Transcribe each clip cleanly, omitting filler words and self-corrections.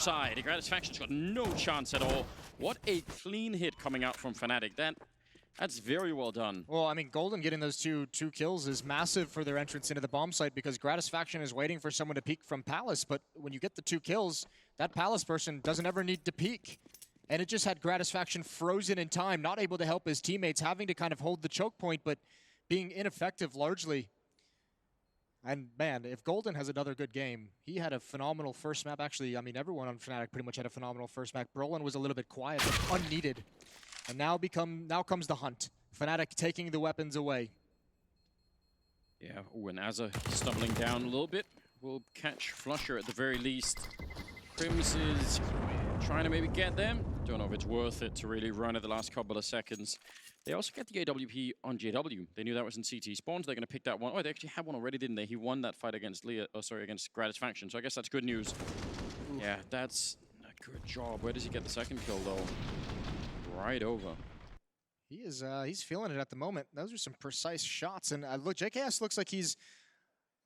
side. Gratisfaction's got no chance at all. What a clean hit coming out from Finatic. That's very well done. Well, I mean, Golden getting those two kills is massive for their entrance into the bomb site because Gratisfaction is waiting for someone to peek from Palace, but when you get the 2 kills, that Palace person doesn't ever need to peek. And it just had Gratisfaction frozen in time, not able to help his teammates, having to kind of hold the choke point, but being ineffective largely. And man, if Golden has another good game, he had a phenomenal first map. Actually, I mean, everyone on Fnatic pretty much had a phenomenal first map. Brolin was a little bit quiet, but unneeded. And now comes the hunt. Fnatic taking the weapons away. Yeah, when Azza stumbling down a little bit, will catch Flusher at the very least. Crims is trying to maybe get them. Don't know if it's worth it to really run at the last couple of seconds. They also get the AWP on JW. They knew that was in CT spawns. They're going to pick that one. Oh, they actually had one already, didn't they? He won that fight against against Gratisfaction. So I guess that's good news. Oof. Yeah, that's a good job. Where does he get the second kill, though? Right over. He is, he's feeling it at the moment. Those are some precise shots. And look, JKS looks like he's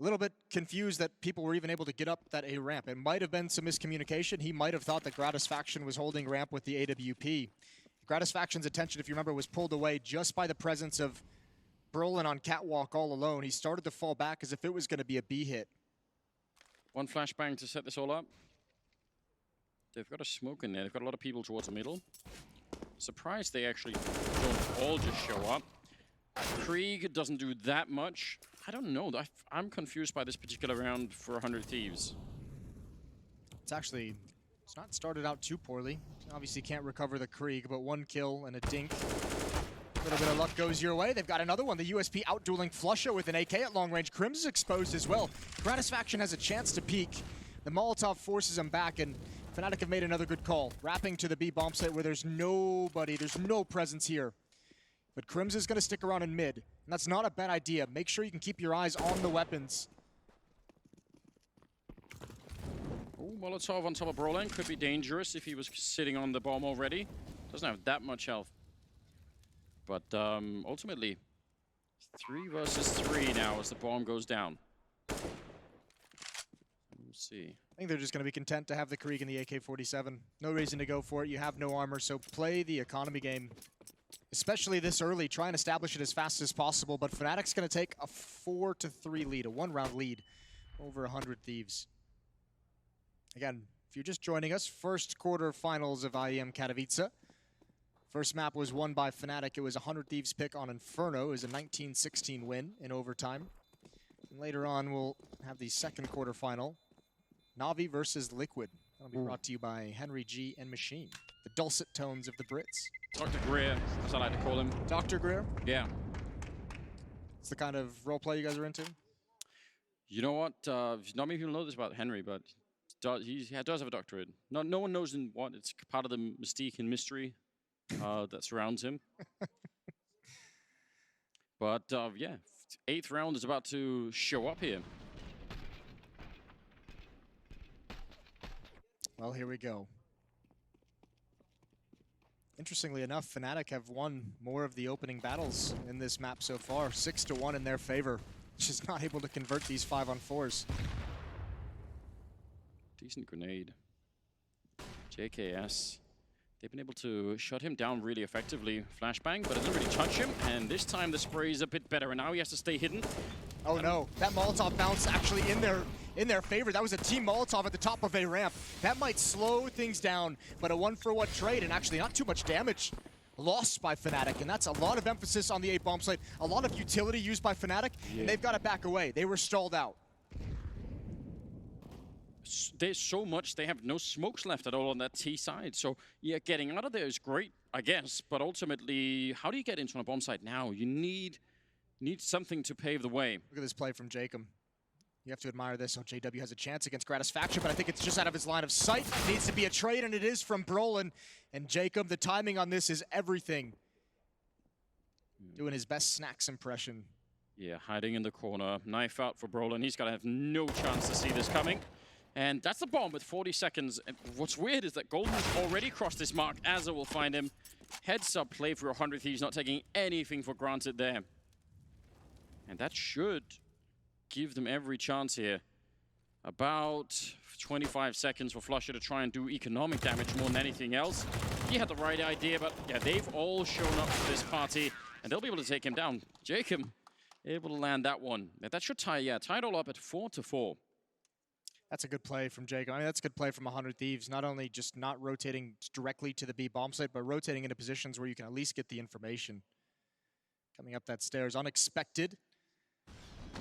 a little bit confused that people were even able to get up that A ramp. It might have been some miscommunication. He might have thought that Gratisfaction was holding ramp with the AWP. Gratisfaction's attention, if you remember, was pulled away just by the presence of Brolin on catwalk all alone. He started to fall back as if it was going to be a B hit. One flashbang to set this all up. They've got a smoke in there. They've got a lot of people towards the middle. Surprised they actually don't all just show up. Krieg doesn't do that much. I don't know. I'm confused by this particular round for 100 Thieves. It's not started out too poorly. Obviously can't recover the Krieg, but 1 kill and a dink. A little bit of luck goes your way. They've got another one. The USP out-dueling Flusher with an AK at long range. Crims is exposed as well. Gratisfaction has a chance to peek. The Molotov forces him back, and Fnatic have made another good call. Wrapping to the B bomb site where there's nobody, there's no presence here. But Crims is going to stick around in mid, and that's not a bad idea. Make sure you can keep your eyes on the weapons. Oh, Molotov on top of Brolin could be dangerous if he was sitting on the bomb already. Doesn't have that much health. But ultimately, 3 versus 3 now as the bomb goes down. We'll see. I think they're just going to be content to have the Krieg and the AK-47. No reason to go for it. You have no armor, so play the economy game. Especially this early, try and establish it as fast as possible. But Fnatic's going to take a 4-3 lead, a 1-round lead over 100 Thieves. Again, if you're just joining us, first quarterfinals of IEM-Katowice. First map was won by Fnatic. It was 100 Thieves pick on Inferno. It was a 19-16 win in overtime. And later on, we'll have the second quarterfinal. Na'Vi versus Liquid. That'll be brought to you by Henry G and Machine. The dulcet tones of the Brits. Dr. Greer, as I like to call him. Dr. Greer? Yeah. It's the kind of roleplay you guys are into? You know what? Not many people know this about Henry, but he does have a doctorate. No one knows in what. It's part of the mystique and mystery that surrounds him. But yeah, 8th round is about to show up here. Well, here we go. Interestingly enough, Fnatic have won more of the opening battles in this map so far. 6-1 in their favor. Just not able to convert these 5-on-4s. Decent grenade. JKS. They've been able to shut him down really effectively. Flashbang, but it doesn't really touch him. And this time the spray is a bit better, and now he has to stay hidden. Oh no, that Molotov bounce actually in their favor. That was a team Molotov at the top of a ramp. That might slow things down, but a 1-for-1 trade, and actually not too much damage lost by Fnatic, and that's a lot of emphasis on the A bomb site. A lot of utility used by Fnatic, and they've got to back away. They were stalled out. There's so much, they have no smokes left at all on that T side. So yeah, getting out of there is great, I guess. But ultimately, how do you get into a bomb site now? You need something to pave the way. Look at this play from Jacob. You have to admire this. Oh, JW has a chance against Gratisfaction, but I think it's just out of his line of sight. It needs to be a trade, and it is from Brolin. And Jacob, the timing on this is everything. Doing his best Snacks impression. Yeah, hiding in the corner. Knife out for Brolin. He's got to have no chance to see this coming. And that's the bomb with 40 seconds. And what's weird is that Golden's already crossed this mark. Azza will find him. Heads up play for 100 Thieves, not taking anything for granted there. And that should give them every chance here. About 25 seconds for flusha to try and do economic damage more than anything else. He had the right idea, but yeah, they've all shown up for this party, and they'll be able to take him down. Jacob able to land that one. That should tie it all up at 4-4. That's a good play from Jacob. I mean, that's a good play from 100Thieves. Not only just not rotating directly to the B bomb site, but rotating into positions where you can at least get the information. Coming up that stairs, unexpected.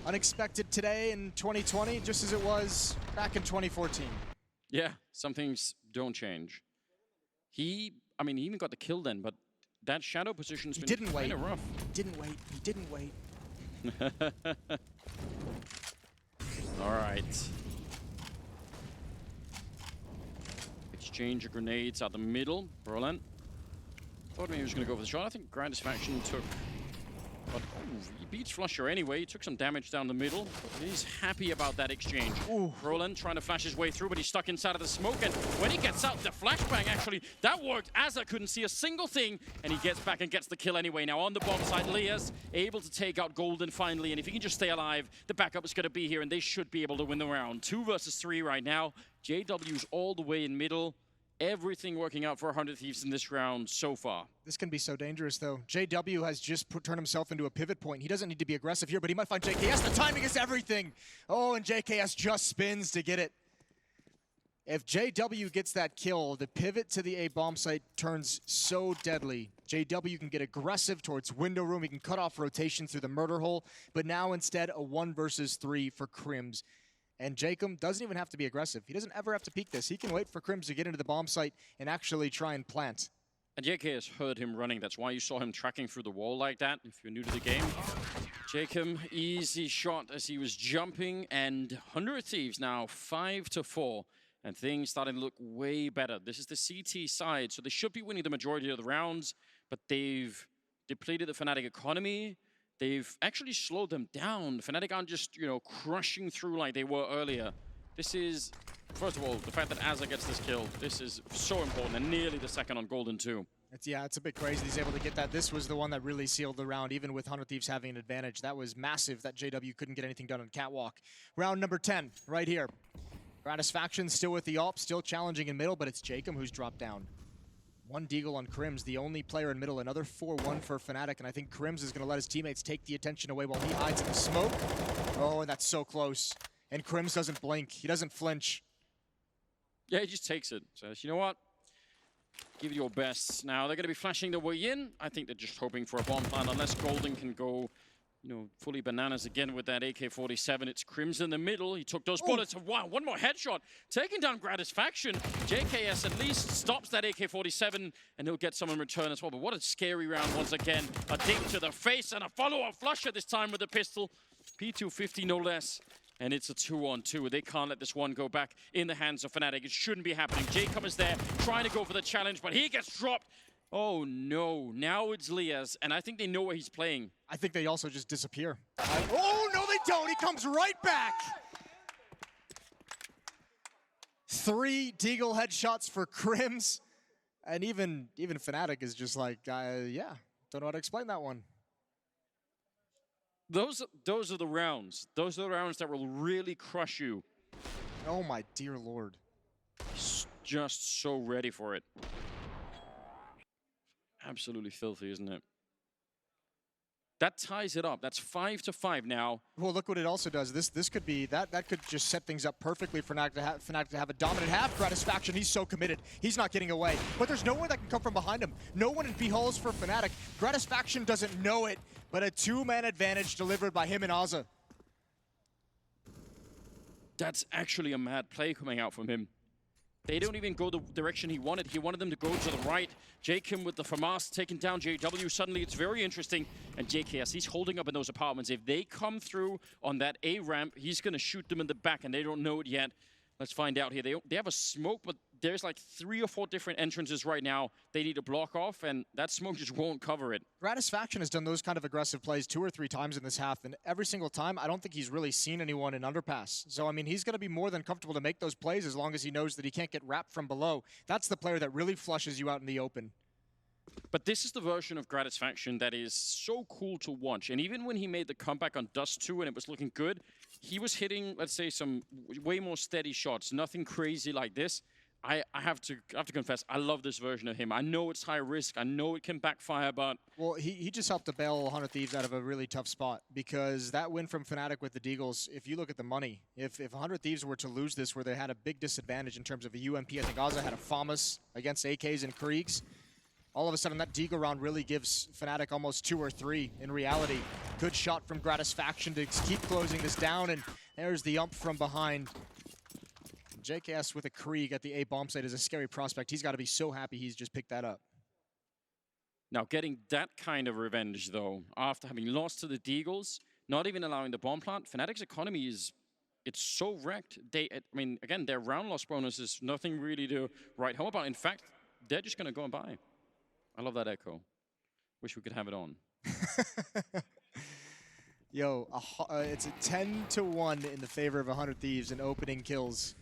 Unexpected today in 2020, just as it was back in 2014. Yeah, some things don't change. He even got the kill then, but that shadow position's been kind of rough. He didn't wait. He didn't wait. All right. Exchange of grenades out the middle. Berlin. Thought maybe he was going to go for the shot. I think Gratisfaction took... But he beats flusha anyway. He took some damage down the middle. He's happy about that exchange. Roland trying to flash his way through, but he's stuck inside of the smoke. And when he gets out, the flashbang actually, that worked. Azza couldn't see a single thing, and he gets back and gets the kill anyway. Now on the bomb side, Lias able to take out Golden finally. And if he can just stay alive, the backup is going to be here, and they should be able to win the round. 2 versus 3 right now. JW's all the way in middle. Everything working out for 100Thieves in this round so far. This can be so dangerous, though. JW has just turned himself into a pivot point. He doesn't need to be aggressive here, but he might find JKS. The timing is everything. Oh, and JKS just spins to get it. If JW gets that kill, the pivot to the A bomb site turns so deadly. JW can get aggressive towards window room. He can cut off rotation through the murder hole, but now instead a 1 versus 3 for Crims. And Jacob doesn't even have to be aggressive. He doesn't ever have to peek this. He can wait for Crims to get into the bomb site and actually try and plant. And JK has heard him running. That's why you saw him tracking through the wall like that, if you're new to the game. Jacob, easy shot as he was jumping. And 100Thieves now 5-4. And things starting to look way better. This is the CT side, so they should be winning the majority of the rounds. But they've depleted the Finatic economy. They've actually slowed them down. Finatic aren't just, crushing through like they were earlier. This is, first of all, the fact that Azza gets this kill, this is so important, and nearly the second on Golden too. It's a bit crazy he's able to get that. This was the one that really sealed the round, even with 100Thieves having an advantage. That was massive that JW couldn't get anything done on Catwalk. Round number 10, right here. Gratisfaction still with the AWP, still challenging in middle, but it's Jacob who's dropped down. 1 deagle on Crims, the only player in middle. Another 4-1 for Finatic, and I think Crims is going to let his teammates take the attention away while he hides in the smoke. Oh, and that's so close. And Crims doesn't blink. He doesn't flinch. Yeah, he just takes it. Says, you know what? Give it your best. Now, they're going to be flashing their way in. I think they're just hoping for a bomb plant, unless Golden can go, fully bananas again with that AK-47. It's Crims in the middle. He took those bullets. Wow, one more headshot. Taking down Gratisfaction. JKS at least stops that AK-47, and he'll get some in return as well. But what a scary round once again. A ding to the face and a follow-up flusha this time with a pistol. P250 no less. And it's a 2-on-2. They can't let this one go back in the hands of Finatic. It shouldn't be happening. Jacob is there trying to go for the challenge, but he gets dropped. Oh no, now it's Lias, and I think they know where he's playing. I think they also just disappear. Oh, no they don't, he comes right back! 3 deagle headshots for Crims, and even Finatic is just like, yeah, don't know how to explain that one. Those are the rounds. Those are the rounds that will really crush you. Oh my dear lord. He's just so ready for it. Absolutely filthy, isn't it? That ties it up. That's 5-5 now. Well, look what it also does. This could be that could just set things up perfectly for Finatic to have a dominant half. Gratisfaction, he's so committed. He's not getting away. But there's no one that can come from behind him. No one in B holes for Finatic. Gratisfaction doesn't know it, but a 2-man advantage delivered by him and Azza. That's actually a mad play coming out from him. They don't even go the direction he wanted. He wanted them to go to the right. Jacob with the FAMAS taking down JW. Suddenly it's very interesting. And JKS, he's holding up in those apartments. If they come through on that A ramp, he's going to shoot them in the back, and they don't know it yet. Let's find out here. They have a smoke, but there's like 3 or 4 different entrances right now they need to block off, and that smoke just won't cover it. Gratisfaction has done those kind of aggressive plays 2 or 3 times in this half, and every single time, I don't think he's really seen anyone in underpass. So, I mean, he's going to be more than comfortable to make those plays as long as he knows that he can't get wrapped from below. That's the player that really flushes you out in the open. But this is the version of Gratisfaction that is so cool to watch. And even when he made the comeback on Dust 2 and it was looking good, he was hitting, let's say, some way more steady shots, nothing crazy like this. I have to confess, I love this version of him. I know it's high risk, I know it can backfire, but... Well, he just helped to bail 100 Thieves out of a really tough spot, because that win from Fnatic with the Deagles, if you look at the money, if 100 Thieves were to lose this where they had a big disadvantage in terms of a UMP, I think Ozza had a FAMAS against AKs and Kriegs, all of a sudden that Deagle round really gives Fnatic almost 2 or 3 in reality. Good shot from Gratisfaction to keep closing this down, and there's the ump from behind. JKS with a Krieg at the A bomb site is a scary prospect. He's got to be so happy he's just picked that up. Now, getting that kind of revenge, though, after having lost to the Deagles, not even allowing the bomb plant, Fnatic's economy is, it's so wrecked. I mean, again, their round loss bonus is nothing really to write home about. In fact, they're just going to go and buy. I love that echo. Wish we could have it on. Yo, it's a 10-1 in the favor of 100 Thieves in opening kills.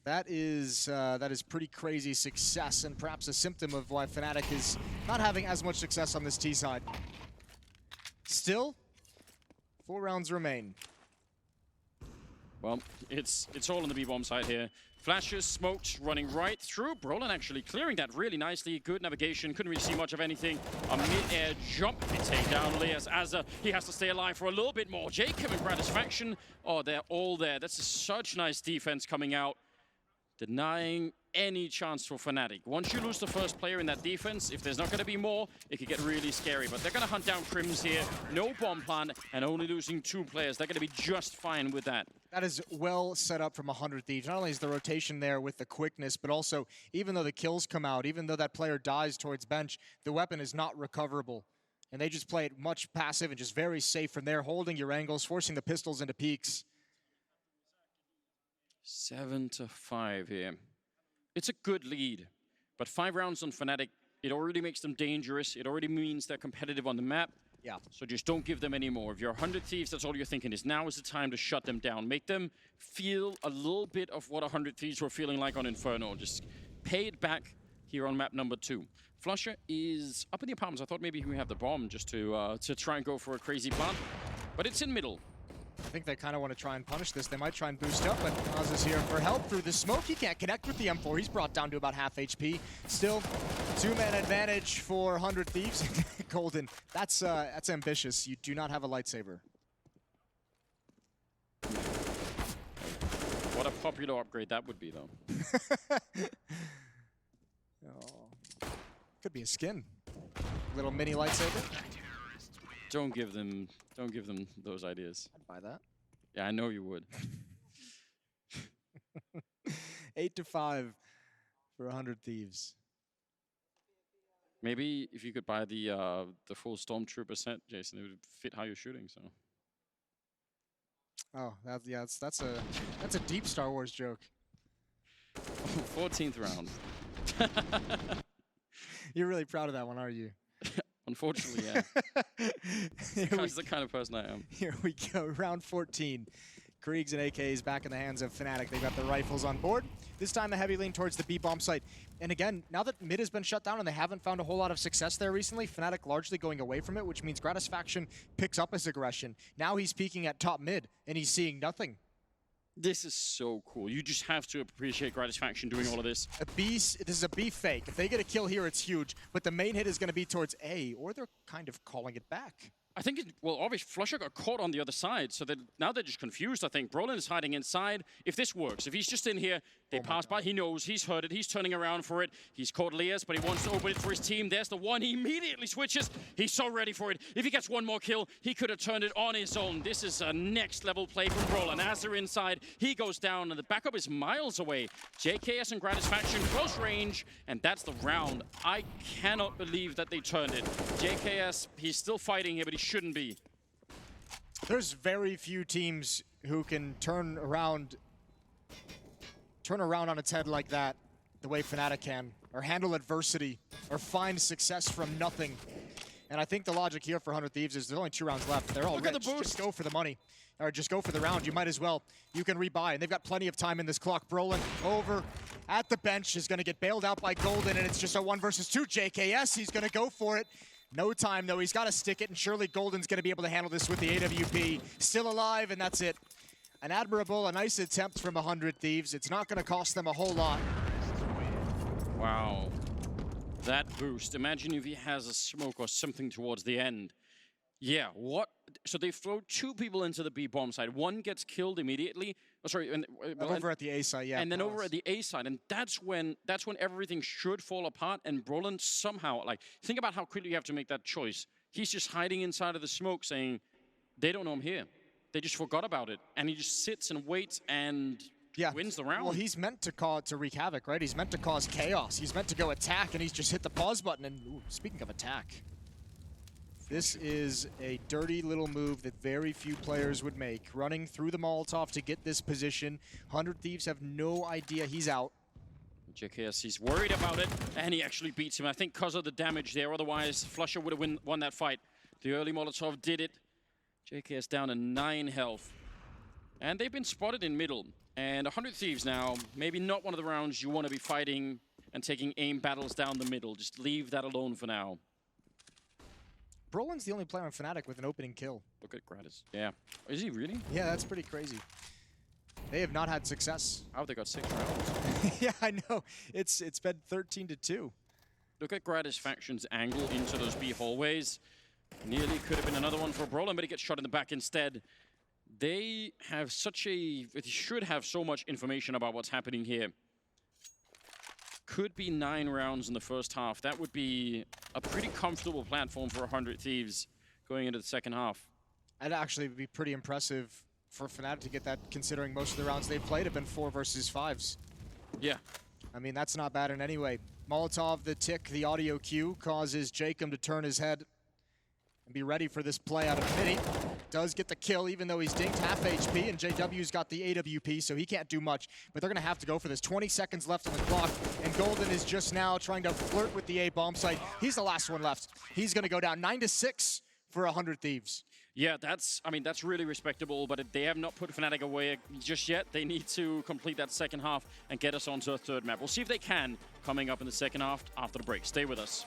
That is pretty crazy success, and perhaps a symptom of why Fnatic is not having as much success on this T side. Still, 4 rounds remain. Well, it's all on the B-bomb side here. Flashes, smokes, running right through. Brolin actually clearing that really nicely. Good navigation, couldn't really see much of anything. A mid-air jump to take down Leas Azza. He has to stay alive for a little bit more. Jacob and Gratisfaction, oh, they're all there. That's such nice defense coming out, denying any chance for Fnatic. Once you lose the first player in that defense, if there's not going to be more, it could get really scary. But they're going to hunt down Crims here. No bomb plant, and only losing 2 players. They're going to be just fine with that. That is well set up from 100 Thieves. Not only is the rotation there with the quickness, but also, even though the kills come out, even though that player dies towards bench, the weapon is not recoverable. And they just play it much passive and just very safe from there, holding your angles, forcing the pistols into peaks. 7-5 here. It's a good lead, but 5 rounds on Fnatic, it already makes them dangerous. It already means they're competitive on the map. Yeah. So just don't give them any more. If you're 100 Thieves, that's all you're thinking is now is the time to shut them down. Make them feel a little bit of what 100 Thieves were feeling like on Inferno. Just pay it back here on map number 2. Flusher is up in the apartments. I thought maybe we have the bomb just to try and go for a crazy plant, but it's in middle. I think they kind of want to try and punish this. They might try and boost up, but Oz is here for help through the smoke. He can't connect with the M4. He's brought down to about half HP. Still, 2-man advantage for 100 Thieves. Golden, that's ambitious. You do not have a lightsaber. What a popular upgrade that would be, though. Oh. Could be a skin. Little mini lightsaber. Don't give them those ideas. I'd buy that. Yeah, I know you would. 8-5 for 100 Thieves. Maybe if you could buy the full Stormtrooper set, Jason, it would fit how you're shooting. So. Oh, that's a deep Star Wars joke. 14th round. You're really proud of that one, are you? Unfortunately, yeah. That's the kind of person I am. Here we go, round 14. Kriegs and AKs back in the hands of Fnatic. They've got the rifles on board. This time the heavy lean towards the B-bomb site. And again, now that mid has been shut down and they haven't found a whole lot of success there recently, Fnatic largely going away from it, which means Gratisfaction picks up his aggression. Now he's peeking at top mid, and he's seeing nothing. This is so cool. You just have to appreciate Gratisfaction doing all of this. This is a B fake. If they get a kill here, it's huge. But the main hit is going to be towards A, or they're kind of calling it back. I think, well, obviously, Flusher got caught on the other side, so now they're just confused, I think. Brolin is hiding inside. If this works, if he's just in here, they pass by, he knows, he's heard it, he's turning around for it. He's caught Leas, but he wants to open it for his team. There's the one, he immediately switches. He's so ready for it. If he gets one more kill, he could have turned it on his own. This is a next-level play from Brolin. As they're inside, he goes down, and the backup is miles away. JKS and Gratisfaction close range, and that's the round. I cannot believe that they turned it. JKS, he's still fighting here, but he shouldn't be. There's very few teams who can turn around on its head like that, the way Fnatic can, or handle adversity, or find success from nothing. And I think the logic here for 100 Thieves is there's only 2 rounds left. They're all rich. Just go for the money, or just go for the round. You might as well. You can rebuy, and they've got plenty of time in this clock. Brolin over at the bench is going to get bailed out by Golden, and it's just a 1 versus 2. JKS, he's going to go for it. No time, though. He's got to stick it, and surely Golden's going to be able to handle this with the AWP. Still alive, and that's it. An admirable, a nice attempt from 100 Thieves. It's not going to cost them a whole lot. Wow. That boost. Imagine if he has a smoke or something towards the end. Yeah, what? So they throw 2 people into the B bomb side. One gets killed immediately. Oh, sorry. Over at the A side, yeah. And then over at the A side. And that's when everything should fall apart. And Brolin somehow, like, think about how quickly you have to make that choice. He's just hiding inside of the smoke saying, they don't know I'm here. They just forgot about it. And he just sits and waits and wins the round. Well, he's meant to wreak havoc, right? He's meant to cause chaos. He's meant to go attack, and he's just hit the pause button. And ooh, speaking of attack, this is a dirty little move that very few players would make. Running through the Molotov to get this position. 100 Thieves have no idea he's out. JKS, he's worried about it, and he actually beats him. I think because of the damage there. Otherwise, Flusher would have won that fight. The early Molotov did it. JKS down to 9 health. And they've been spotted in middle. And 100 Thieves now, maybe not one of the rounds you want to be fighting and taking aim battles down the middle. Just leave that alone for now. Brolin's the only player on Fnatic with an opening kill. Look at Gratis. Yeah. Is he really? Yeah, that's pretty crazy. They have not had success. Oh, they got 6 rounds. Yeah, I know. It's been 13-2. Look at Gratis Faction's angle into those B hallways. Nearly could have been another one for Brolin, but he gets shot in the back instead. They have they should have so much information about what's happening here. Could be 9 rounds in the first half. That would be a pretty comfortable platform for 100 Thieves going into the second half. That'd actually be pretty impressive for Fnatic to get that, considering most of the rounds they've played have been 4 versus 5s. Yeah. I mean, that's not bad in any way. Molotov, the tick, the audio cue causes Jacob to turn his head and be ready for this play out of Mini. Does get the kill, even though he's dinked half HP, and JW's got the AWP, so he can't do much. But they're going to have to go for this. 20 seconds left on the clock, and Golden is just now trying to flirt with the A-bomb site. He's the last one left. He's going to go down 9-6 for 100 Thieves. Yeah, that's really respectable, but they have not put Fnatic away just yet. They need to complete that second half and get us onto a third map. We'll see if they can coming up in the second half after the break. Stay with us.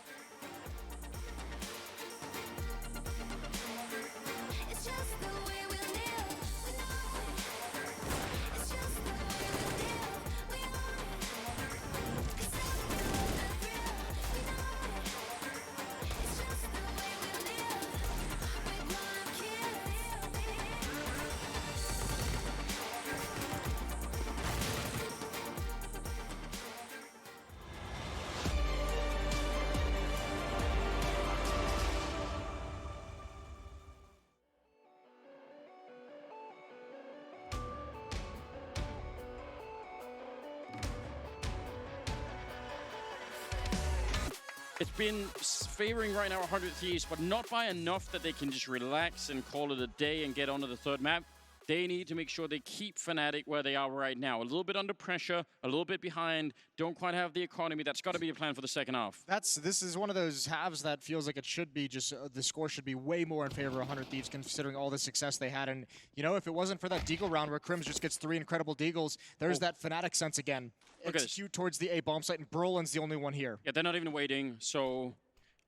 It's been favoring right now 100 Thieves, but not by enough that they can just relax and call it a day and get onto the third map. They need to make sure they keep Finatic where they are right now. A little bit under pressure, a little bit behind, don't quite have the economy. That's got to be the plan for the second half. This is one of those halves that feels like it should be just, the score should be way more in favor of 100 Thieves considering all the success they had. And, you know, if it wasn't for that Deagle round where Crims just gets 3 incredible Deagles, there's that Finatic sense again. Execute towards the A bomb site, and Brolin's the only one here. Yeah, they're not even waiting, so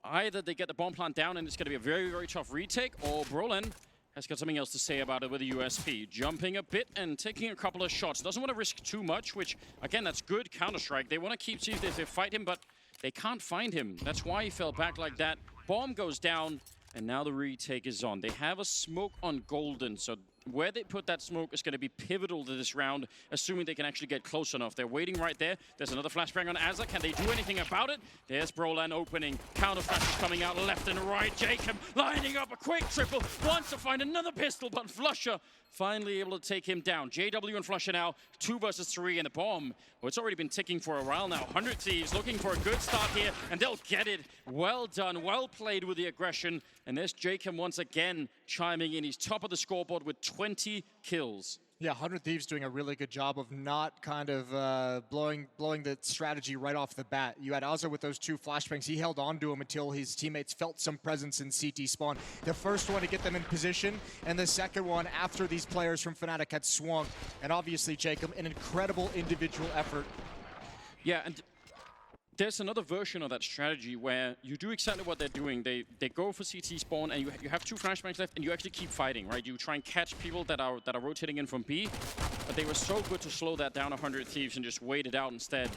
either they get the bomb plant down and it's going to be a very, very tough retake, or Brolin has got something else to say about it with a USP. Jumping a bit and taking a couple of shots. Doesn't want to risk too much, which, again, that's good Counter-Strike. They want to keep, see if they fight him, but they can't find him. That's why he fell back like that. Bomb goes down, and now the retake is on. They have a smoke on Golden, so where they put that smoke is going to be pivotal to this round, assuming they can actually get close enough. They're waiting right there. There's another flashbang on Azza. Can they do anything about it? There's Brolan opening. Counter flashes coming out left and right. Jacob lining up a quick triple. Wants to find another pistol, but Flusher finally able to take him down. JW and Flusher now 2 versus 3, and the bomb, well, it's already been ticking for a while now. 100 Thieves looking for a good start here, and they'll get it. Well done, well played with the aggression. And there's Jacob once again chiming in. He's top of the scoreboard with 20 kills. Yeah, 100 Thieves doing a really good job of not kind of blowing the strategy right off the bat. You had Azza with those 2 flashbangs. He held on to him until his teammates felt some presence in CT spawn. The first one to get them in position, and the second one after these players from Fnatic had swung. And obviously, Jacob, an incredible individual effort. Yeah, and there's another version of that strategy where you do exactly what they're doing. They go for CT spawn, and you have 2 flashbangs left, and you actually keep fighting, right? You try and catch people that are rotating in from B, but they were so good to slow that down 100 Thieves and just wait it out instead.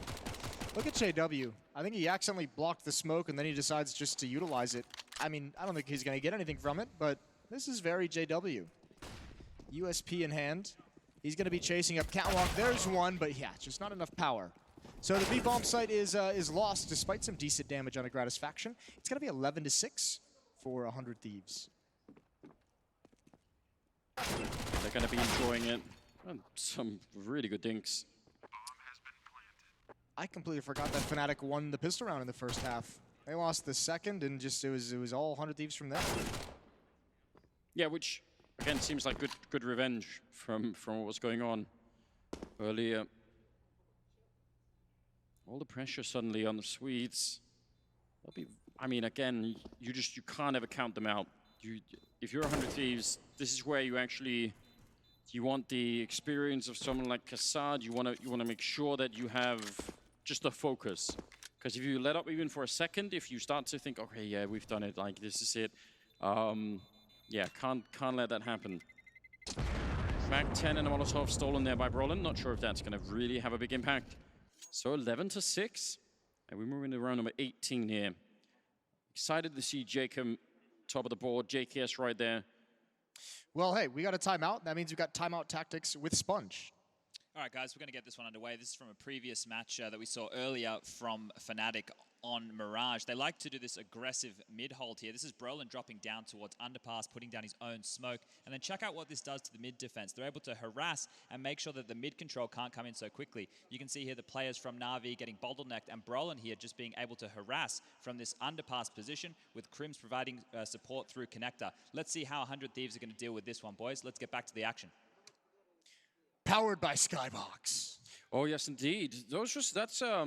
Look at JW. I think he accidentally blocked the smoke, and then he decides just to utilize it. I mean, I don't think he's going to get anything from it, but this is very JW. USP in hand. He's going to be chasing up Catwalk. There's one, but yeah, just not enough power. So the B-bomb site is lost despite some decent damage on a Gratisfaction. It's going to be 11-6 for 100 Thieves. They're going to be enjoying it. And some really good dinks. I completely forgot that Finatic won the pistol round in the first half. They lost the second, and just it was all 100 Thieves from there. Yeah, which again seems like good revenge from what was going on earlier. All the pressure suddenly on the Swedes. I mean, again, you can't ever count them out. If you're 100 Thieves, this is where you want the experience of someone like Kassad. You want to make sure that you have just the focus. Because if you let up even for a second, if you start to think, okay, yeah, we've done it, like this is it. Yeah, can't let that happen. Back 10 and a Molotov stolen there by Brolin. Not sure if that's going to really have a big impact. So 11-6, and we're moving to round number 18 here. Excited to see Jacob top of the board, JKS right there. Well, hey, we got a timeout. That means we've got timeout tactics with Sponge. All right, guys, we're going to get this one underway. This is from a previous match that we saw earlier from Finatic on Mirage. They like to do this aggressive mid-hold here. This is Brolin dropping down towards underpass, putting down his own smoke. And then check out what this does to the mid defense. They're able to harass and make sure that the mid control can't come in so quickly. You can see here the players from Na'Vi getting bottlenecked, and Brolin here just being able to harass from this underpass position, with Crims providing support through connector. Let's see how 100 Thieves are going to deal with this one, boys. Let's get back to the action. Powered by Skybox. Oh yes, indeed. That's a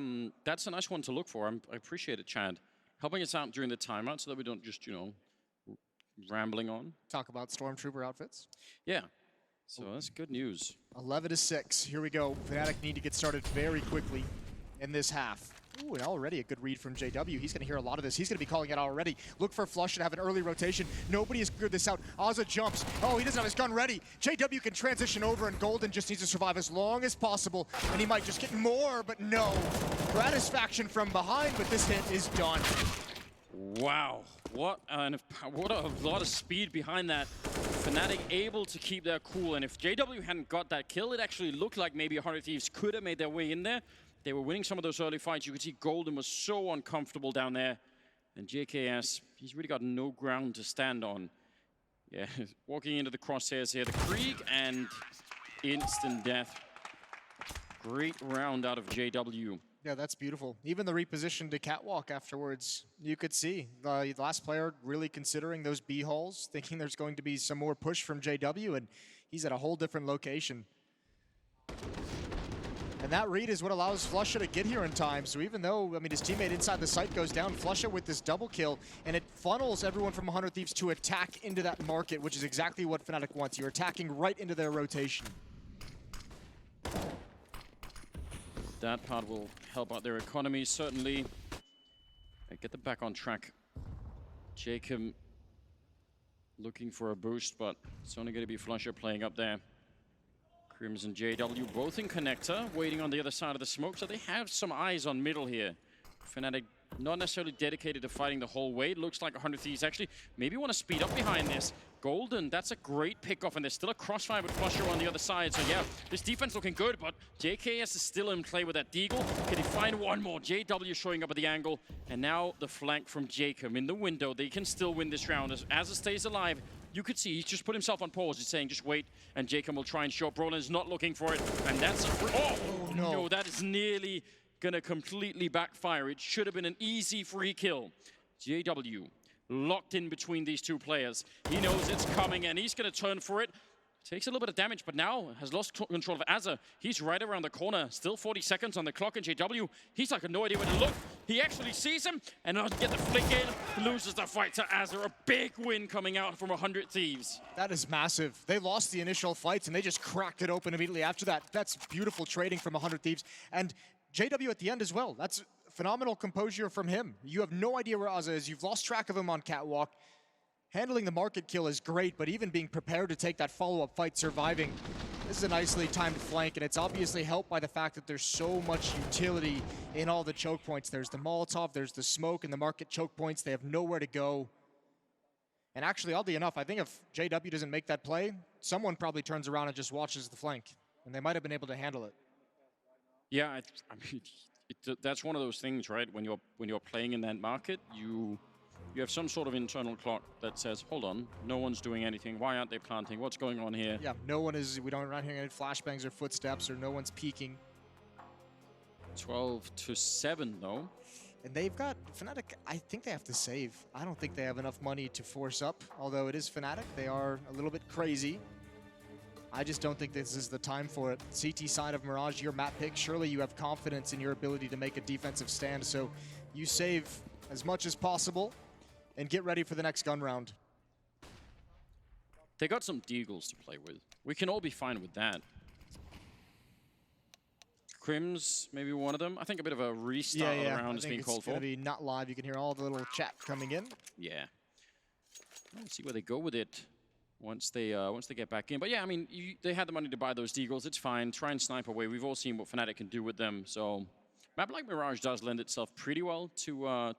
nice one to look for. I appreciate it, Chad, helping us out during the timeout so that we don't just rambling on. Talk about Stormtrooper outfits. Yeah. So that's good news. 11-6. Here we go. Finatic need to get started very quickly in this half. Ooh, and already a good read from JW. He's going to hear a lot of this. He's going to be calling it already. Look for Flush to have an early rotation. Nobody has cleared this out. Ozza jumps. Oh, he doesn't have his gun ready. JW can transition over, and Golden just needs to survive as long as possible. And he might just get more, but no. Gratisfaction from behind, but this hit is done. Wow. What a lot of speed behind that. Finatic able to keep their cool. And if JW hadn't got that kill, it actually looked like maybe 100 Thieves could have made their way in there. They were winning some of those early fights. You could see Golden was so uncomfortable down there. And JKS, he's really got no ground to stand on. Yeah, walking into the crosshairs here. The Krieg and instant death. Great round out of JW. Yeah, that's beautiful. Even the reposition to Catwalk afterwards, you could see the last player really considering those B holes, thinking there's going to be some more push from JW, and he's at a whole different location. And that read is what allows Flusha to get here in time. So even though, I mean, his teammate inside the site goes down, Flusha with this double kill, and it funnels everyone from 100 Thieves to attack into that market, which is exactly what Finatic wants. You're attacking right into their rotation. That part will help out their economy, certainly. Get them back on track. Jacob looking for a boost, but it's only going to be Flusha playing up there. Crims and JW both in connector, waiting on the other side of the smoke, so they have some eyes on middle here. Finatic not necessarily dedicated to fighting the whole way. It looks like 100 Thieves actually maybe want to speed up behind this. Golden, that's a great pickoff, and there's still a crossfire with Flusher on the other side. So yeah, this defense looking good, but JKS is still in play with that deagle. Can he find one more? JW showing up at the angle, and now the flank from Jacob in the window. They can still win this round as it stays alive. You could see he's just put himself on pause. He's saying, just wait, and Jacob will try and show. Brolin is not looking for it, and that's a oh no, that is nearly gonna completely backfire. It should have been an easy free kill. JW locked in between these two players. He knows it's coming, and he's gonna turn for it. Takes a little bit of damage, but now has lost control of Azza. He's right around the corner. Still 40 seconds on the clock, and JW, he's like no idea where to look. He actually sees him, and doesn't get the flick in. Loses the fight to Azza. A big win coming out from 100 Thieves. That is massive. They lost the initial fights, and they just cracked it open immediately after that. That's beautiful trading from 100 Thieves. And JW at the end as well. That's phenomenal composure from him. You have no idea where Azza is. You've lost track of him on Catwalk. Handling the market kill is great, but even being prepared to take that follow-up fight, surviving, this is a nicely timed flank, and it's obviously helped by the fact that there's so much utility in all the choke points. There's the Molotov, there's the smoke, and the market choke points. They have nowhere to go. And actually, oddly enough, I think if JW doesn't make that play, someone probably turns around and just watches the flank, and they might have been able to handle it. Yeah, I mean, that's one of those things, right? When you're playing in that market, you have some sort of internal clock that says, hold on, no one's doing anything. Why aren't they planting? What's going on here? Yeah, we're not hearing any flashbangs or footsteps, or no one's peeking. 12-7 though. And they've got Fnatic, I think they have to save. I don't think they have enough money to force up, although it is Fnatic. They are a little bit crazy. I just don't think this is the time for it. CT side of Mirage, your map pick, surely you have confidence in your ability to make a defensive stand, so you save as much as possible and get ready for the next gun round. They got some deagles to play with. We can all be fine with that. Crims, maybe one of them. I think a bit of a restart of the round is being called for. I think it's going to be not live. You can hear all the little chat coming in. Yeah. Let's see where they go with it once they get back in. But yeah, I mean, they had the money to buy those deagles. It's fine. Try and snipe away. We've all seen what Fnatic can do with them. So map like Mirage does lend itself pretty well to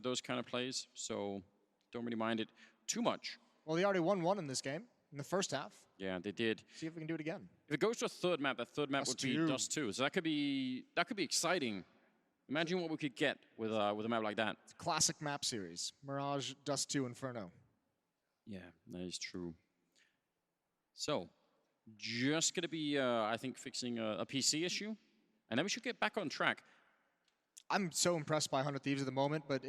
those kind of plays. So don't really mind it too much. Well, they already won one in this game in the first half. Yeah, they did. See if we can do it again. If it goes to a third map, that third map would be Dust 2. So that could be exciting. Imagine what we could get with a map like that. It's a classic map series. Mirage, Dust 2, Inferno. Yeah, that is true. So, just going to be, I think, fixing a PC issue. And then we should get back on track. I'm so impressed by 100Thieves at the moment, but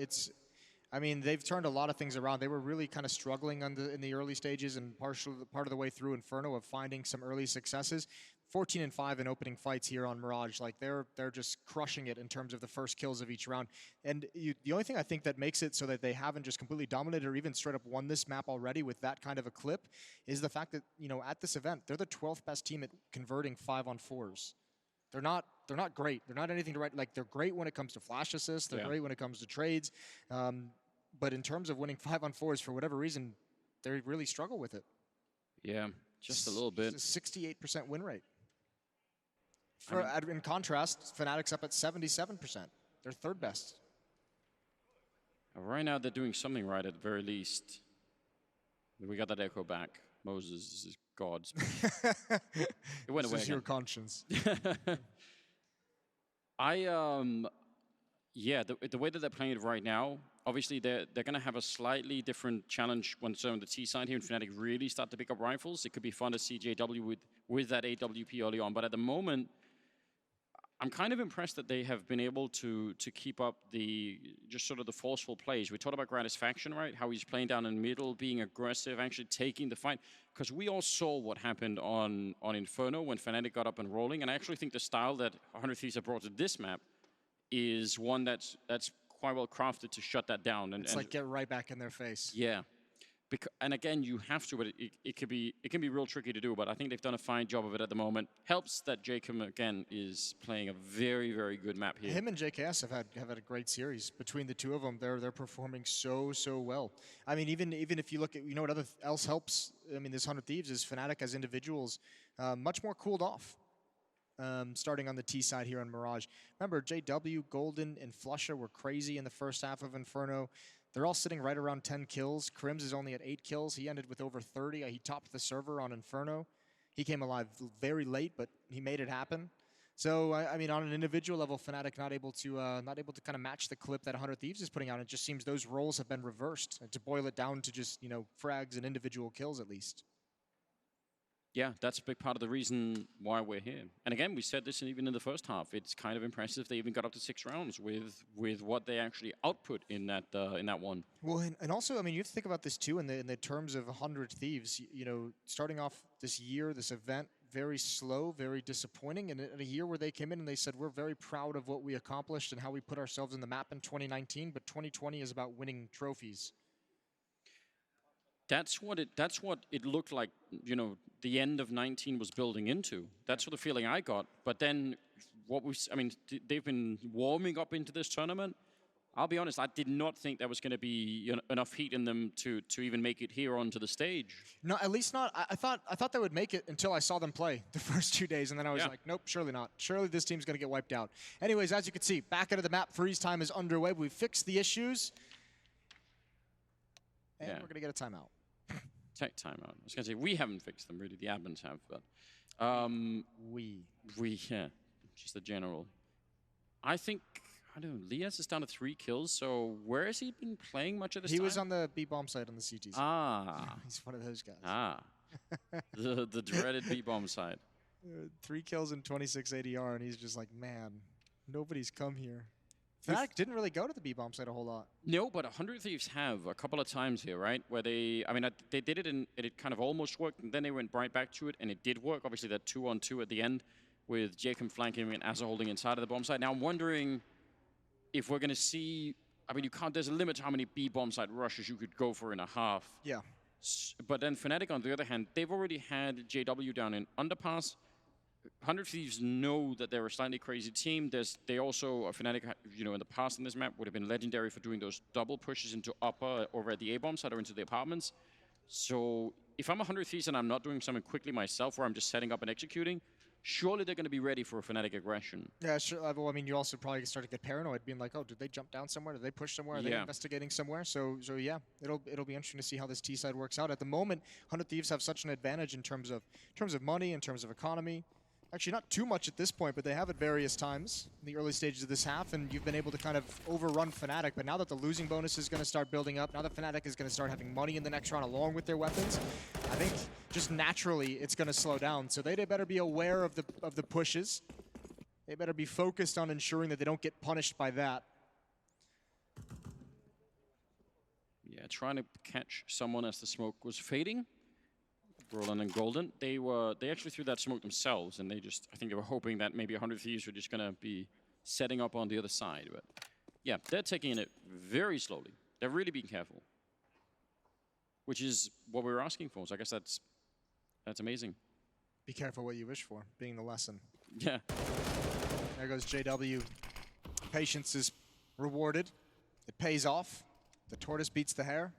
I mean, they've turned a lot of things around. They were really kind of struggling in the early stages and part of the way through Inferno of finding some early successes. 14-5 in opening fights here on Mirage. Like they're just crushing it in terms of the first kills of each round. And the only thing I think that makes it so that they haven't just completely dominated or even straight up won this map already with that kind of a clip is the fact that, you know, at this event, they're the 12th best team at converting 5-on-4s. They're not great. They're not anything to write. Like, they're great when it comes to flash assists. They're great when it comes to trades. But in terms of winning 5-on-4s, for whatever reason, they really struggle with it. Yeah, just a little bit. It's a 68% win rate. In contrast, Fnatic's up at 77%. They're third best. Right now, they're doing something right at the very least. We got that echo back. Moses is God. It went away This is your conscience. Yeah, the way that they're playing it right now, obviously they're going to have a slightly different challenge when some of the T side here in Fnatic really start to pick up rifles. It could be fun to see JW with that AWP early on, but at the moment, I'm kind of impressed that they have been able to keep up just sort of the forceful plays. We talked about Gratisfaction, right? How he's playing down in the middle, being aggressive, actually taking the fight. Because we all saw what happened on Inferno when Fnatic got up and rolling, and I actually think the style that 100Thieves have brought to this map is one that's quite well crafted to shut that down. It's like get right back in their face. Yeah. And again, you have to, but it can be real tricky to do. But I think they've done a fine job of it at the moment. Helps that J-Kom again is playing a very, very good map here. Him and JKS have had a great series between the two of them. They're performing so well. I mean, even if you look at, you know, what else helps. I mean, this 100Thieves is Fnatic as individuals much more cooled off. Starting on the T side here on Mirage. Remember, JW, Golden, and Flusha were crazy in the first half of Inferno. They're all sitting right around 10 kills. Crims is only at 8 kills. He ended with over 30. He topped the server on Inferno. He came alive very late, but he made it happen. So, I mean, on an individual level, Fnatic not able to kind of match the clip that 100Thieves is putting out. It just seems those roles have been reversed. To boil it down to just, you know, frags and individual kills at least. Yeah, that's a big part of the reason why we're here. And again, we said this even in the first half. It's kind of impressive they even got up to 6 rounds with what they actually output in that one. Well, and also, I mean, you have to think about this too in the terms of 100Thieves. You know, starting off this year, this event, very slow, very disappointing. And in a year where they came in and they said, we're very proud of what we accomplished and how we put ourselves in the map in 2019, but 2020 is about winning trophies. That's what it looked like, you know, the end of 19 was building into. That's what the feeling I got. But then I mean, they've been warming up into this tournament. I'll be honest, I did not think there was going to be enough heat in them to even make it here onto the stage. No, at least not. I thought they would make it until I saw them play the first 2 days, and then I was like, nope, surely not. Surely this team's going to get wiped out. Anyways, as you can see, back into the map, freeze time is underway. We've fixed the issues, and we're going to get a timeout. Tech timeout. I was going to say, we haven't fixed them, really. The admins have, but... We, yeah. Just the general. I think... I don't know, Lias is down to 3 kills, so where has he been playing much of this time? He was on the B-bomb side on the CT side. Ah. He's one of those guys. Ah. the dreaded B-bomb side. 3 kills and 26 ADR, and he's just like, man, nobody's come here. Finatic didn't really go to the B-bomb side a whole lot. No, but 100Thieves have a couple of times here, right? Where they did it and it kind of almost worked, and then they went right back to it, and it did work. Obviously, that 2-on-2 at the end with Jacob flanking and Asa holding inside of the bomb side. Now, I'm wondering if we're going to see, I mean, there's a limit to how many B-bomb side rushes you could go for in a half. Yeah. But then Finatic, on the other hand, they've already had JW down in underpass. 100Thieves know that they're a slightly crazy team. They also, Finatic, in the past in this map would have been legendary for doing those double pushes into upper over at the A-bomb side or into the apartments. So if I'm 100Thieves and I'm not doing something quickly myself, where I'm just setting up and executing, surely they're going to be ready for a Finatic aggression. Yeah, sure. Well, I mean, you also probably start to get paranoid, being like, "Oh, did they jump down somewhere? Did they push somewhere? Are they investigating somewhere?" So yeah, it'll be interesting to see how this T side works out. At the moment, 100Thieves have such an advantage in terms of money, in terms of economy. Actually, not too much at this point, but they have at various times in the early stages of this half, and you've been able to kind of overrun Finatic. But now that the losing bonus is going to start building up, now that Finatic is going to start having money in the next round along with their weapons, I think just naturally it's going to slow down. So they better be aware of the pushes. They better be focused on ensuring that they don't get punished by that. Yeah, trying to catch someone as the smoke was fading. Roland and Golden, they actually threw that smoke themselves, and I think they were hoping that maybe 100Thieves were just gonna be setting up on the other side. But yeah, they're taking it very slowly. They're really being careful, which is what we were asking for. So I guess that's amazing. Be careful what you wish for, being the lesson. Yeah. There goes JW. Patience is rewarded. It pays off. The tortoise beats the hare.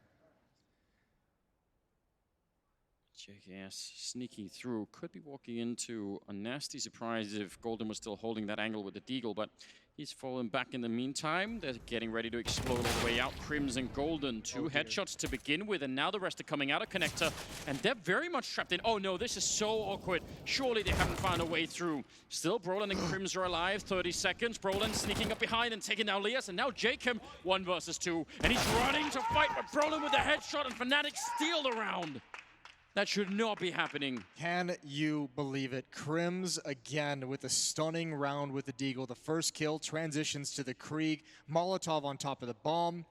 JKS sneaking through, could be walking into a nasty surprise if Golden was still holding that angle with the deagle, but he's fallen back in the meantime. They're getting ready to explode all the way out. Crims and Golden, two headshots to begin with, and now the rest are coming out of connector, and they're very much trapped in. Oh no, this is so awkward. Surely they haven't found a way through. Still, Brolin and Crims are alive. 30 seconds. Brolin sneaking up behind and taking down Lias, and now Jacob 1 versus 2, and he's running to fight, but Brolin with the headshot, and Finatic steal the round. That should not be happening. Can you believe it? Crims again with a stunning round with the deagle. The first kill transitions to the Krieg. Molotov on top of the bomb.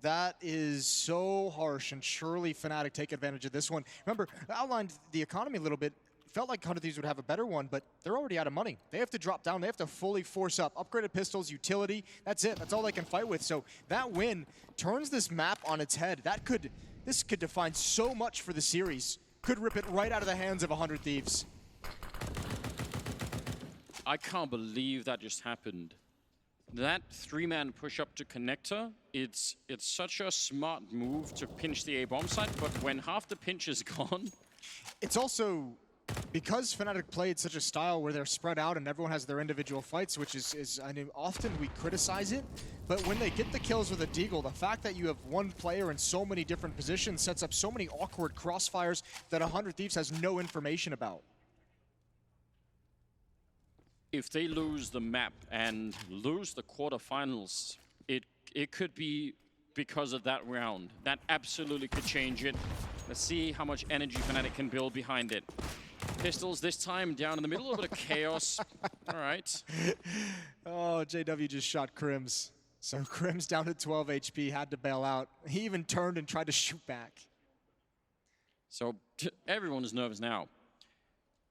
That is so harsh, and surely Finatic take advantage of this one. Remember, I outlined the economy a little bit. Felt like 100Thieves would have a better one, but they're already out of money. They have to drop down. They have to fully force up. Upgraded pistols, utility. That's it. That's all they can fight with. So that win turns this map on its head. This could define so much for the series. Could rip it right out of the hands of 100Thieves. I can't believe that just happened. That 3-man push up to connector, it's such a smart move to pinch the A-bomb site, but when half the pinch is gone... It's also... because Finatic played such a style where they're spread out and everyone has their individual fights, which is I mean, often we criticize it, but when they get the kills with a deagle, the fact that you have one player in so many different positions sets up so many awkward crossfires that 100Thieves has no information about. If they lose the map and lose the quarterfinals, it could be because of that round. That absolutely could change it. Let's see how much energy Finatic can build behind it. Pistols this time down in the middle, a bit of chaos. All right. Oh, JW just shot Crims. So Crims down to 12 HP, had to bail out. He even turned and tried to shoot back. So everyone is nervous now.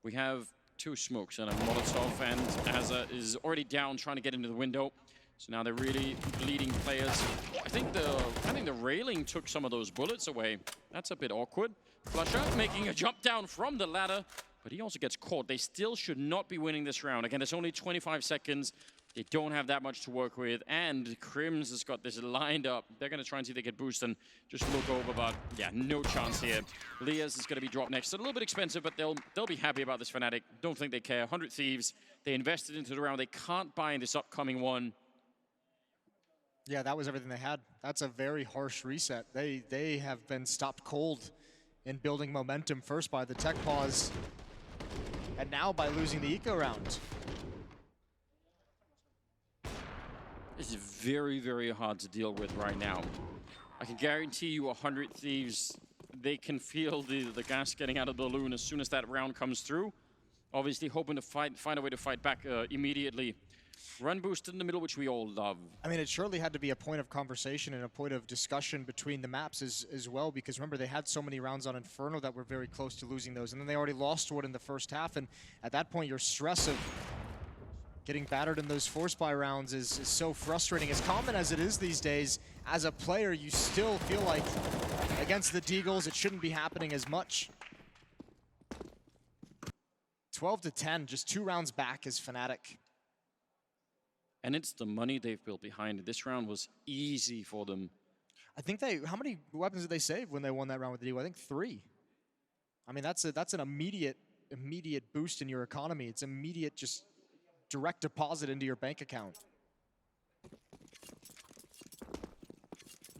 We have 2 smokes and a Molotov, and Asa is already down trying to get into the window. So now they're really bleeding players. I think the railing took some of those bullets away. That's a bit awkward. Flusher making a jump down from the ladder, but he also gets caught. They still should not be winning this round. Again, there's only 25 seconds. They don't have that much to work with, and Crims has got this lined up. They're going to try and see if they get boost and just look over, but yeah, no chance here. Lias is going to be dropped next. It's a little bit expensive, but they'll be happy about this Fnatic. Don't think they care. 100 Thieves, they invested into the round. They can't buy in this upcoming one. Yeah, that was everything they had. That's a very harsh reset. They have been stopped cold in building momentum, first by the tech pause, and now by losing the eco round. It's very, very hard to deal with right now. I can guarantee you 100 Thieves, they can feel the gas getting out of the balloon as soon as that round comes through. Obviously hoping to find a way to fight back immediately. Run boost in the middle, which we all love. I mean, it surely had to be a point of conversation and a point of discussion between the maps as well, because remember, they had so many rounds on Inferno that were very close to losing those, and then they already lost one in the first half, and at that point, your stress of getting battered in those force buy rounds is so frustrating. As common as it is these days, as a player, you still feel like against the Deagles, it shouldn't be happening as much. 12-10, just 2 rounds back is Fnatic. And it's the money they've built behind it. This round was easy for them. I think how many weapons did they save when they won that round with the Deagle? I think 3. I mean, that's an immediate boost in your economy. It's immediate, just direct deposit into your bank account.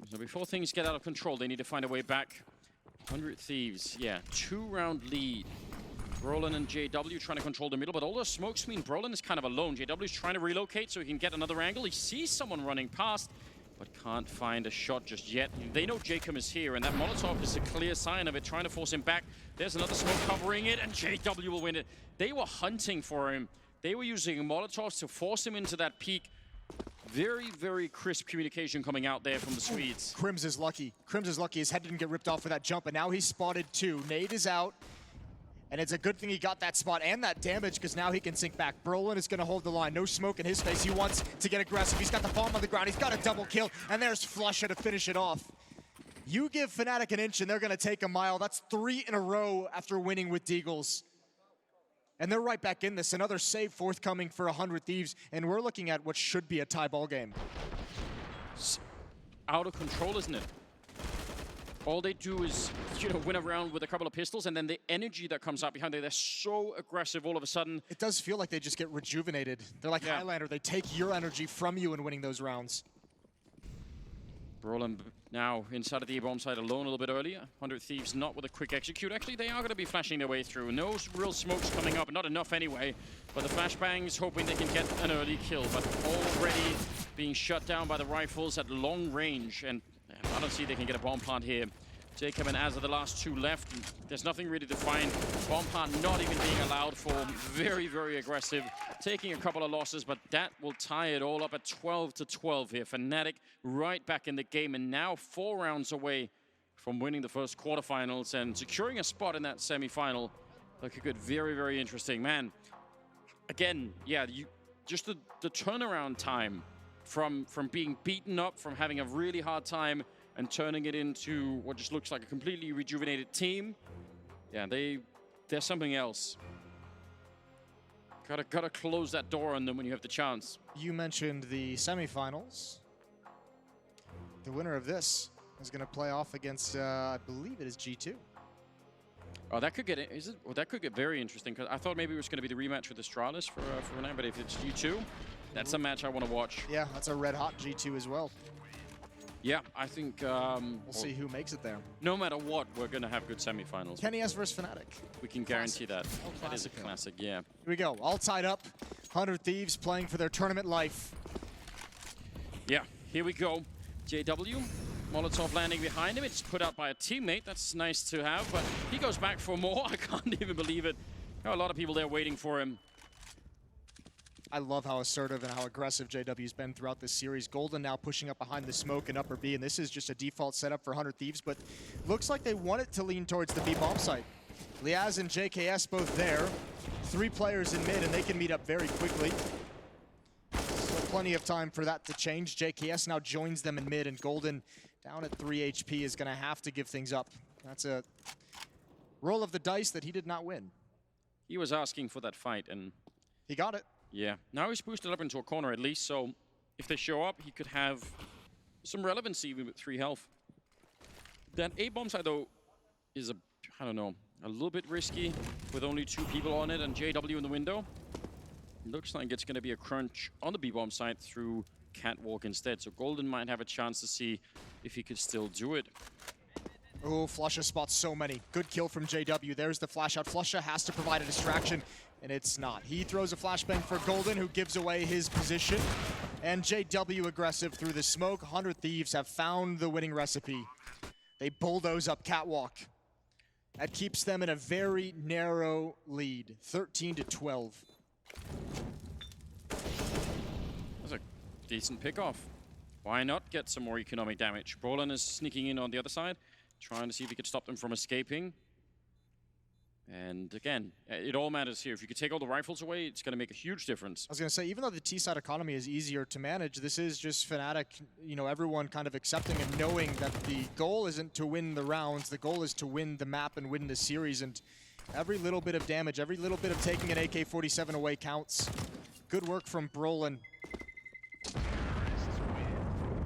So before things get out of control, they need to find a way back. 100 Thieves, yeah, 2-round lead. Brolin and JW trying to control the middle, but all those smokes mean Brolin is kind of alone. JW is trying to relocate so he can get another angle. He sees someone running past, but can't find a shot just yet. They know X-Kom is here, and that Molotov is a clear sign of it, trying to force him back. There's another smoke covering it, and JW will win it. They were hunting for him. They were using Molotovs to force him into that peak. Very, very crisp communication coming out there from the Swedes. Crims is lucky. Crims is lucky. His head didn't get ripped off for that jump, and now he's spotted too. Nade is out. And it's a good thing he got that spot and that damage, because now he can sink back. Brolin is going to hold the line. No smoke in his face. He wants to get aggressive. He's got the bomb on the ground. He's got a double kill. And there's flusha to finish it off. You give Fnatic an inch and they're going to take a mile. That's 3 in a row after winning with Deagles. And they're right back in this. Another save forthcoming for 100 Thieves. And we're looking at what should be a tie ball game. It's out of control, isn't it? All they do is, win a round with a couple of pistols, and then the energy that comes out behind it, they're so aggressive all of a sudden. It does feel like they just get rejuvenated. They're like Highlander. They take your energy from you in winning those rounds. Brolin now inside of the bomb site alone a little bit earlier. 100 Thieves not with a quick execute. Actually, they are going to be flashing their way through. No real smokes coming up, not enough anyway. But the flashbangs hoping they can get an early kill, but already being shut down by the rifles at long range. And I don't see they can get a bomb plant here. X-Kom and Az are the last 2 left. There's nothing really to find. Bomb plant not even being allowed for. Very, very aggressive. Taking a couple of losses, but that will tie it all up at 12-12 here. Fnatic right back in the game, and now 4 rounds away from winning the first quarterfinals and securing a spot in that semifinal. That could get very, very interesting. Man, again, yeah, just the turnaround time from being beaten up, from having a really hard time, and turning it into what just looks like a completely rejuvenated team. Yeah, they're something else. Gotta close that door on them when you have the chance. You mentioned the semifinals. The winner of this is going to play off against, I believe it is G2. Oh, that could get Well, that could get very interesting, because I thought maybe it was going to be the rematch with Astralis for now, but if it's G2, that's a match I want to watch. Yeah, that's a red-hot G2 as well. Yeah, I think... we'll see who makes it there. No matter what, we're going to have good semifinals. Kenny S versus Fnatic. We can guarantee that. That is a classic, yeah. Here we go, all tied up. 100 Thieves playing for their tournament life. Yeah, here we go. JW, Molotov landing behind him. It's put out by a teammate. That's nice to have, but he goes back for more. I can't even believe it. There are a lot of people there waiting for him. I love how assertive and how aggressive JW's been throughout this series. Golden now pushing up behind the smoke in upper B, and this is just a default setup for 100 Thieves, but looks like they want it to lean towards the B bomb site. Liaz and JKS both there. 3 players in mid, and they can meet up very quickly. So plenty of time for that to change. JKS now joins them in mid, and Golden down at 3 HP is going to have to give things up. That's a roll of the dice that he did not win. he was asking for that fight, and He got it. yeah. Now he's boosted up into a corner at least, so if they show up, he could have some relevancy even with 3 health. That A bomb side, though, is I don't know, a little bit risky with only 2 people on it and JW in the window. Looks like it's going to be a crunch on the B bomb side through Catwalk instead, so Golden might have a chance to see if he could still do it. Oh, Flusha spots so many. Good kill from JW. There's the flash out. Flusha has to provide a distraction, and it's not. He throws a flashbang for Golden, who gives away his position. And JW aggressive through the smoke. 100 Thieves have found the winning recipe. They bulldoze up Catwalk. That keeps them in a very narrow lead, 13-12. That's a decent pickoff. Why not get some more economic damage? Brolin is sneaking in on the other side, trying to see if he could stop them from escaping. And again, it all matters here. If you could take all the rifles away, it's going to make a huge difference. I was going to say, even though the T-side economy is easier to manage, this is just Finatic, you know, everyone kind of accepting and knowing that the goal isn't to win the rounds, the goal is to win the map and win the series, and every little bit of damage, every little bit of taking an AK-47 away counts. Good work from Brolin.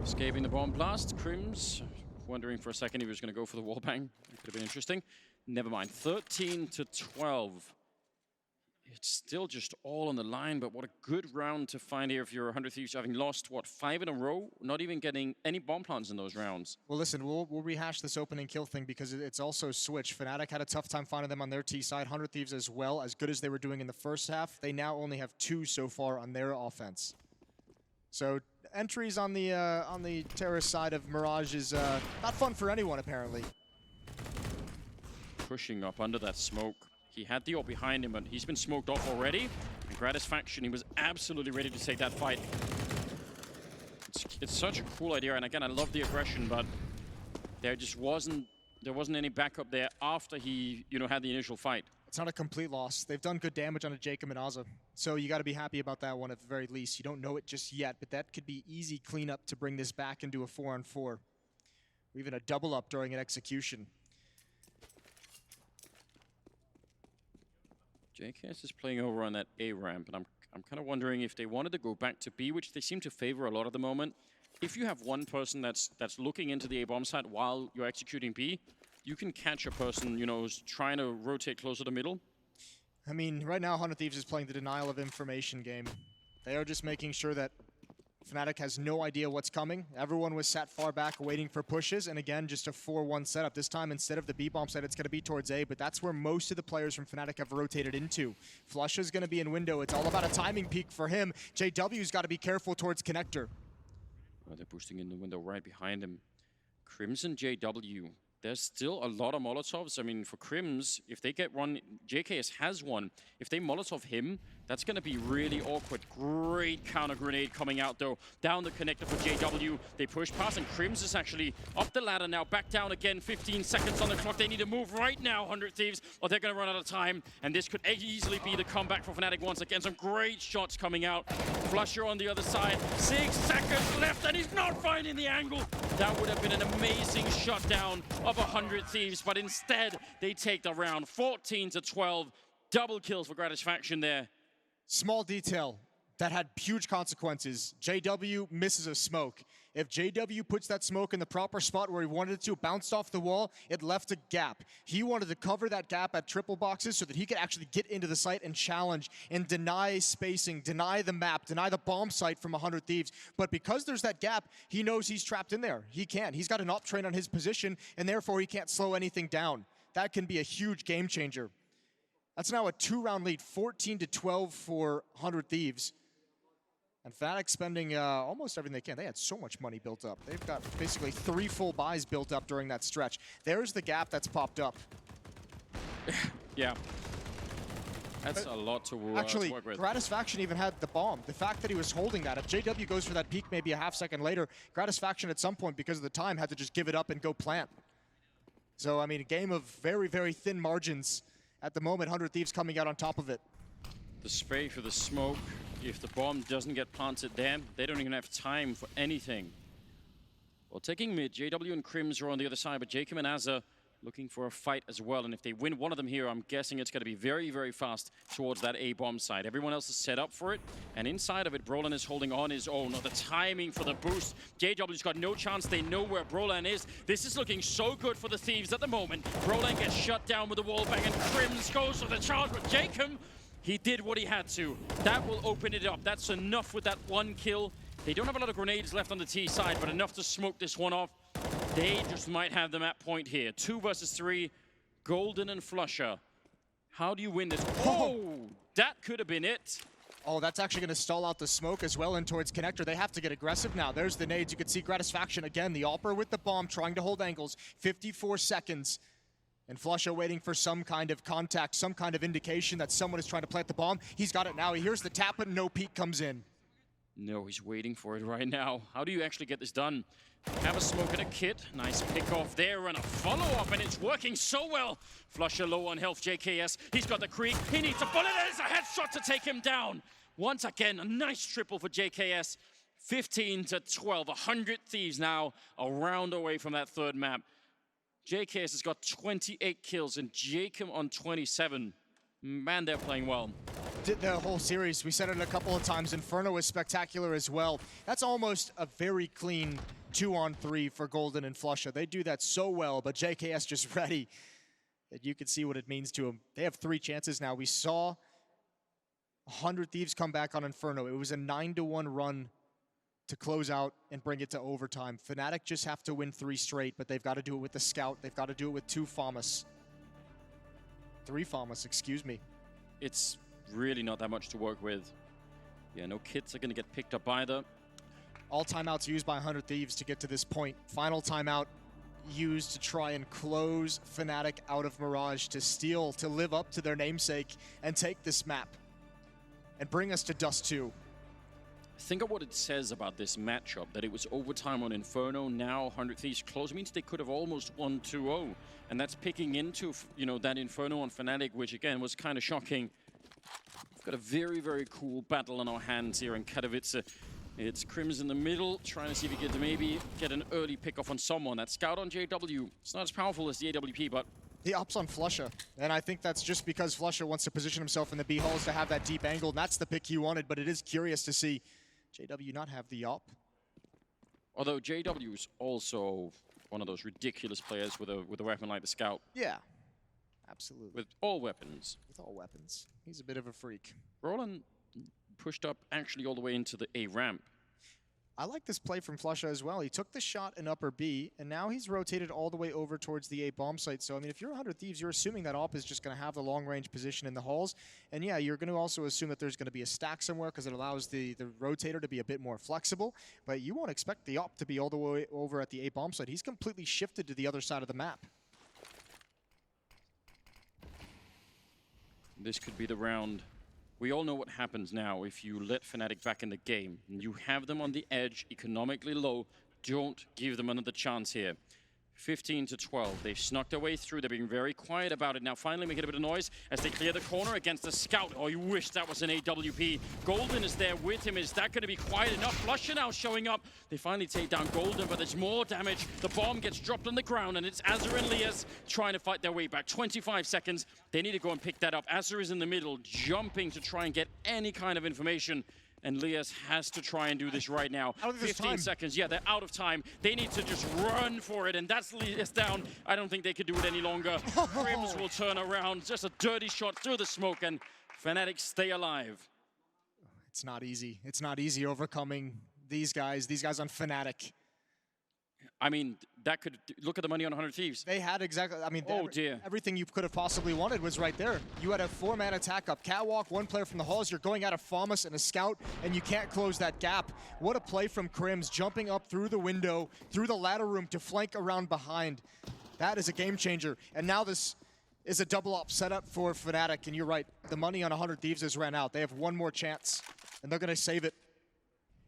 Escaping the bomb blast, Crims wondering for a second if he was going to go for the wallbang. It could have been interesting. Never mind, 13-12. It's still just all on the line, but what a good round to find here if you're 100 Thieves, having lost, what, 5 in a row? Not even getting any bomb plants in those rounds. Well, listen, we'll rehash this opening kill thing because it's also switched. Fnatic had a tough time finding them on their T side. 100 Thieves as well, as good as they were doing in the first half. They now only have 2 so far on their offense. So entries on the terrorist side of Mirage is not fun for anyone, apparently. Pushing up under that smoke. He had the ult behind him, but he's been smoked off already. And Gratisfaction, he was absolutely ready to take that fight. It's such a cool idea, and again, I love the aggression, but there wasn't any backup there after he, had the initial fight. It's not a complete loss. They've done good damage on a Jacob and Aza, so you got to be happy about that one at the very least. You don't know it just yet, but that could be easy cleanup to bring this back into a 4-on-4, or even a double up during an execution. JKS is playing over on that A ramp, and I'm kind of wondering if they wanted to go back to B, which they seem to favor a lot at the moment. If you have one person that's looking into the A bomb site while you're executing B, you can catch a person, who's trying to rotate closer to middle. I mean, right now 100 Thieves is playing the denial of information game. They are just making sure that Fnatic has no idea what's coming. Everyone was sat far back waiting for pushes, and again, just a 4-1 setup. This time, instead of the B-bomb site, it's going to be towards A, but that's where most of the players from Fnatic have rotated into. Flusha's going to be in window. It's all about a timing peak for him. JW's got to be careful towards connector. Oh, they're boosting in the window right behind him. Crimson JW. There's still a lot of Molotovs. I mean, for Crims, if they get one, JKS has one. If they Molotov him, that's going to be really awkward. Great counter grenade coming out, though. Down the connector for JW. They push past, and Crims is actually up the ladder now. Back down again. 15 seconds on the clock. They need to move right now, 100 Thieves, or they're going to run out of time. And this could easily be the comeback for Fnatic once again. Some great shots coming out. Flusher on the other side. 6 seconds left, and he's not finding the angle. That would have been an amazing shutdown of 100 Thieves, but instead they take the round 14-12. Double kills for Gratisfaction there. Small detail that had huge consequences. JW misses a smoke. If JW puts that smoke in the proper spot where he wanted it to, bounced off the wall, it left a gap. He wanted to cover that gap at triple boxes so that he could actually get into the site and challenge and deny spacing, deny the map, deny the bomb site from 100 Thieves. But because there's that gap, he knows he's trapped in there. He can't. He's got an op train on his position, and therefore he can't slow anything down. That can be a huge game changer. That's now a 2-round lead, 14-12 for 100 Thieves. And Fnatic spending almost everything they can. They had so much money built up. They've got basically 3 full buys built up during that stretch. There's the gap that's popped up. Yeah. That's a lot to actually, work with. Gratisfaction even had the bomb. The fact that he was holding that, if JW goes for that peak maybe a half second later, Gratisfaction at some point, because of the time, had to just give it up and go plant. So, I mean, a game of very, very thin margins. At the moment, 100 Thieves coming out on top of it. The spray for the smoke. If the bomb doesn't get planted there, they don't even have time for anything. Well, taking mid, JW and Crims are on the other side, but Jacob and Aza looking for a fight as well. And if they win one of them here, I'm guessing it's going to be very, very fast towards that A-bomb side. Everyone else is set up for it. And inside of it, Brolan is holding on his own. The timing for the boost. JW's got no chance. They know where Brolan is. This is looking so good for the Thieves at the moment. Brolan gets shut down with the wall bang, and Crims goes for the charge. But Jacob, he did what he had to. That will open it up. That's enough with that one kill. They don't have a lot of grenades left on the T side, but enough to smoke this one off. They just might have the map point here. 2 versus 3, Golden and Flusher. How do you win this? Oh, that could have been it. Oh, that's actually going to stall out the smoke as well in towards Connector. They have to get aggressive now. There's the nades. You can see Gratisfaction again. The Alper with the bomb trying to hold angles. 54 seconds. And Flusher waiting for some kind of contact, some kind of indication that someone is trying to plant the bomb. He's got it now. He hears the tap, but no peek comes in. No, he's waiting for it right now. How do you actually get this done? Have a smoke and a kit. Nice pick off there and a follow-up, and it's working so well. Flusher low on health, JKS. He's got the creek. He needs a bullet. There's a headshot to take him down. Once again, a nice triple for JKS. 15-12. 100 Thieves now a round away from that third map. JKS has got 28 kills and Jacob on 27. Man, they're playing well. The whole series, we said it a couple of times, Inferno is spectacular as well. That's almost a very clean 2-on-3 for Golden and Flusher. They do that so well, but JKS just ready. That you can see what it means to them. They have 3 chances now. We saw 100 Thieves come back on Inferno. It was a 9-1 run to close out and bring it to overtime. Fnatic just have to win 3 straight, but they've got to do it with the Scout. They've got to do it with 2 FAMAS. 3 FAMAS, excuse me. It's really not that much to work with. Yeah, no kits are going to get picked up either. All timeouts used by 100 Thieves to get to this point. Final timeout used to try and close Fnatic out of Mirage, to steal, to live up to their namesake and take this map and bring us to Dust 2. Think of what it says about this matchup, that it was overtime on Inferno, now 100 Thieves close. It means they could have almost won 2-0. And that's picking into, you know, that Inferno on Fnatic, which again was kind of shocking. We've got a very, very cool battle on our hands here in Katowice. It's Crims in the middle, trying to see if he could maybe get an early pick off on someone. That Scout on JW, it's not as powerful as the AWP, but He ups on Flusher, and I think that's just because Flusher wants to position himself in the B holes to have that deep angle, and that's the pick he wanted, but it is curious to see JW not have the op. Although JW is also one of those ridiculous players with a weapon like the Scout. Yeah, absolutely. With all weapons. With all weapons. He's a bit of a freak. Roland pushed up actually all the way into the A ramp. I like this play from Flusher as well. He took the shot in upper B, and now he's rotated all the way over towards the A bomb site. So, I mean, if you're 100 Thieves, you're assuming that op is just going to have the long-range position in the halls. And yeah, you're going to also assume that there's going to be a stack somewhere because it allows the rotator to be a bit more flexible. But you won't expect the op to be all the way over at the A bomb site. He's completely shifted to the other side of the map. This could be the round. We all know what happens now if you let Fnatic back in the game. You have them on the edge, economically low. Don't give them another chance here. 15-12. They've snuck their way through. They're being very quiet about it. Now finally making a bit of noise as they clear the corner against the Scout. Oh, you wish that was an AWP. Golden is there with him. Is that going to be quiet enough? Flusher now showing up. They finally take down Golden, but there's more damage. The bomb gets dropped on the ground, and it's Azur and Lias trying to fight their way back. 25 seconds. They need to go and pick that up. Azur is in the middle, jumping to try and get any kind of information. And Lias has to try and do this right now. 15 seconds. Yeah, they're out of time. They need to just run for it, and that's Lias down. I don't think they could do it any longer. Crims will turn around. Just a dirty shot through the smoke, and Fnatic stay alive. It's not easy. It's not easy overcoming these guys on Fnatic. I mean, that could look at the money on 100 Thieves. They had exactly, I mean, oh dear. Everything you could have possibly wanted was right there. You had a 4-man attack up catwalk, 1 player from the halls, you're going out of FAMAS and a Scout, and you can't close that gap. What a play from Crims, jumping up through the window, through the ladder room to flank around behind. That is a game changer. And now this is a double op setup for Fnatic, and you're right, the money on 100 Thieves has ran out. They have 1 more chance, and they're gonna save it.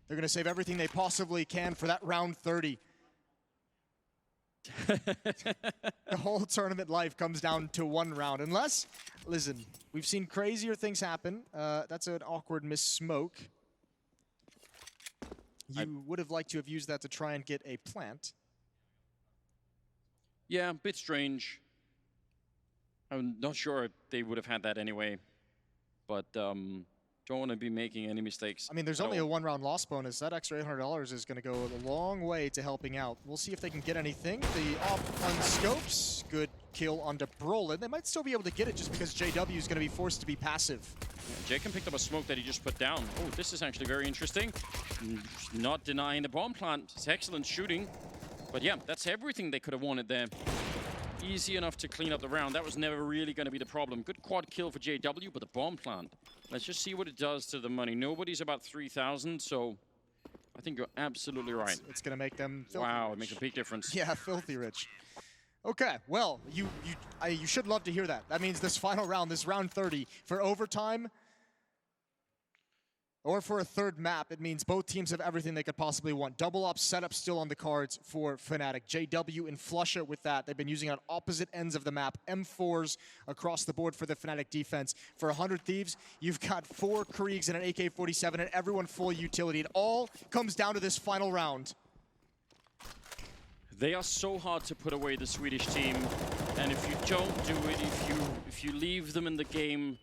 They're gonna save everything they possibly can for that round 30. The whole tournament life comes down to 1 round. Unless, listen, we've seen crazier things happen. That's an awkward miss-smoke. You would have liked to have used that to try and get a plant. Yeah, a bit strange. I'm not sure they would have had that anyway, but don't want to be making any mistakes. I mean, there's only a one-round loss bonus. That extra $800 is going to go a long way to helping out. We'll see if they can get anything. The off on scopes, good kill onto Brolin. They might still be able to get it just because JW is going to be forced to be passive. Yeah, J-Kom picked up a smoke that he just put down. Oh, this is actually very interesting. Not denying the bomb plant. It's excellent shooting. But yeah, that's everything they could have wanted there. Easy enough to clean up the round. That was never really going to be the problem. Good quad kill for JW, but the bomb plant. Let's just see what it does to the money. Nobody's about 3,000, so I think you're absolutely right. It's going to make them filthy wow, rich. it makes a big difference. Yeah, filthy rich. Okay, well, you should love to hear that. That means this final round, this round 30, for overtime or for a third map, it means both teams have everything they could possibly want. Double up setup still on the cards for Fnatic. JW and Flusha with that. They've been using it on opposite ends of the map. M4s across the board for the Fnatic defense. For 100 Thieves, you've got 4 Kriegs and an AK-47 and everyone full utility. It all comes down to this final round. They are so hard to put away, the Swedish team, and if you don't do it, if you leave them in the game,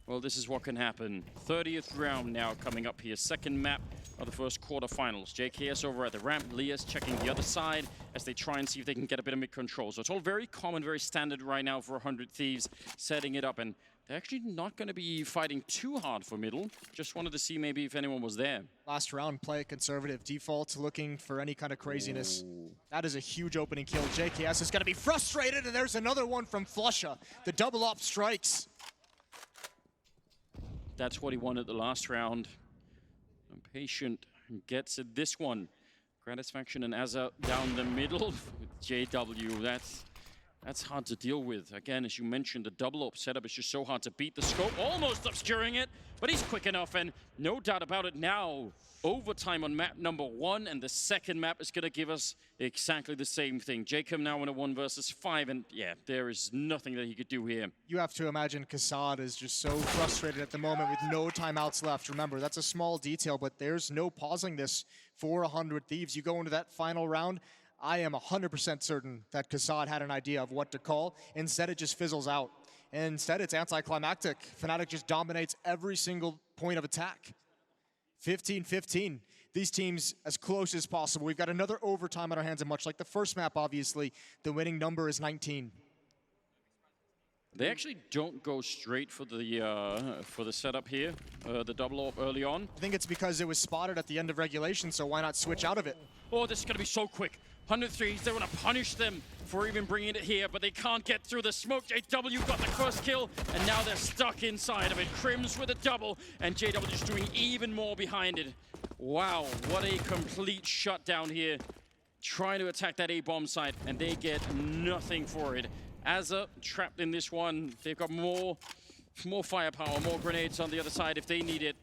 well, this is what can happen. 30th round now coming up here. Second map of the first quarterfinals. JKS over at the ramp. Lias checking the other side as they try and see if they can get a bit of mid-control. So it's all very common, very standard right now for 100 Thieves, setting it up. And they're actually not going to be fighting too hard for middle. Just wanted to see maybe if anyone was there. Last round, play it conservative. Default looking for any kind of craziness. Ooh. That is a huge opening kill. JKS is going to be frustrated, and there's another one from Flusha. The double up strikes. That's what he wanted the last round. Patient gets it this one. Gratisfaction and Azza down the middle with JW. That's hard to deal with. Again, as you mentioned, the double up setup is just so hard to beat. The scope almost obscuring it, but he's quick enough, and no doubt about it now. Overtime on map number 1, and the second map is going to give us exactly the same thing. J-Kom now in a 1 versus 5, and yeah, there is nothing that he could do here. You have to imagine Kassad is just so frustrated at the moment with no timeouts left. Remember, that's a small detail, but there's no pausing this for 100 Thieves. You go into that final round, I am 100% certain that Kassad had an idea of what to call. Instead, it just fizzles out. And instead, it's anticlimactic. Fnatic just dominates every single point of attack. 15-15. These teams as close as possible. We've got another overtime on our hands, and much like the first map, obviously, the winning number is 19. They actually don't go straight for the setup here, the double up early on. I think it's because it was spotted at the end of regulation, so why not switch out of it? Oh, this is going to be so quick. 100 Thieves, they want to punish them for even bringing it here, but they can't get through the smoke. JW got the first kill, and now they're stuck inside of it. Crims with a double, and JW just doing even more behind it. Wow, what a complete shutdown here. Trying to attack that A-bomb site, and they get nothing for it. Azza trapped in this one. They've got more firepower, more grenades on the other side if they need it.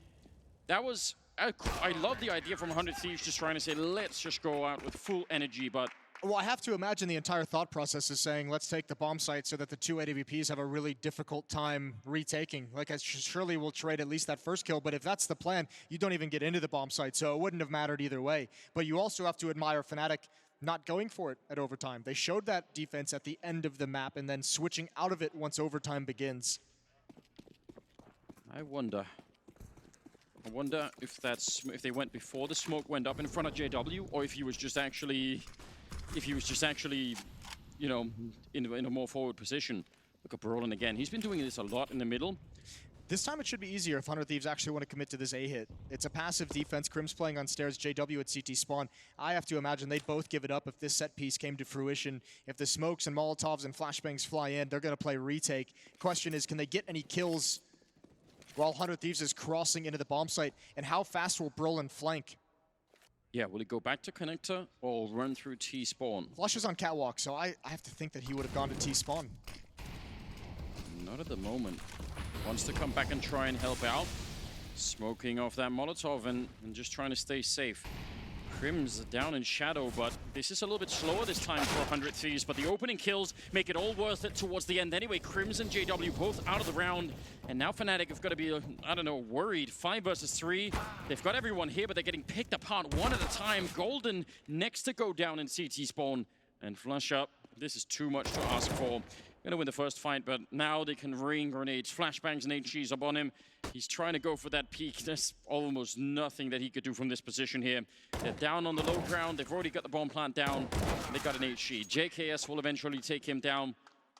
That was... I love the idea from 100 Thieves just trying to say, let's just go out with full energy, but... Well, I have to imagine the entire thought process is saying, let's take the bomb site so that the two AWPs have a really difficult time retaking. Like, I surely will trade at least that first kill, but if that's the plan, you don't even get into the bomb site, so it wouldn't have mattered either way. But you also have to admire Fnatic not going for it at overtime. They showed that defense at the end of the map and then switching out of it once overtime begins. I wonder if they went before the smoke went up in front of JW, or if he was just actually, you know, in a more forward position. Look at Brolin again. He's been doing this a lot in the middle. This time it should be easier if 100 Thieves actually want to commit to this A-hit. It's a passive defense. Crim's playing on stairs, JW at CT spawn. I have to imagine they'd both give it up if this set piece came to fruition. If the smokes and Molotovs and flashbangs fly in, they're going to play retake. Question is, can they get any kills while 100 Thieves is crossing into the bomb site? And how fast will Brolin flank? Yeah, will he go back to connector or run through T-spawn? Flush is on catwalk, so I have to think that he would have gone to T-spawn. Not at the moment. Wants to come back and try and help out. Smoking off that Molotov and just trying to stay safe. Crim's down in shadow, but this is a little bit slower this time for 100 Thieves, but the opening kills make it all worth it towards the end. Anyway, Crims and JW both out of the round, and now Fnatic have got to be, I don't know, worried. 5 versus 3. They've got everyone here, but they're getting picked apart one at a time. Golden next to go down in CT spawn, and Flush Up This is too much to ask for. Gonna win the first fight, but now they can rain grenades, flashbangs, and HGs up on him. He's trying to go for that peak. There's almost nothing that he could do from this position here. They're down on the low ground. They've already got the bomb plant down. They got an HG. JKS will eventually take him down,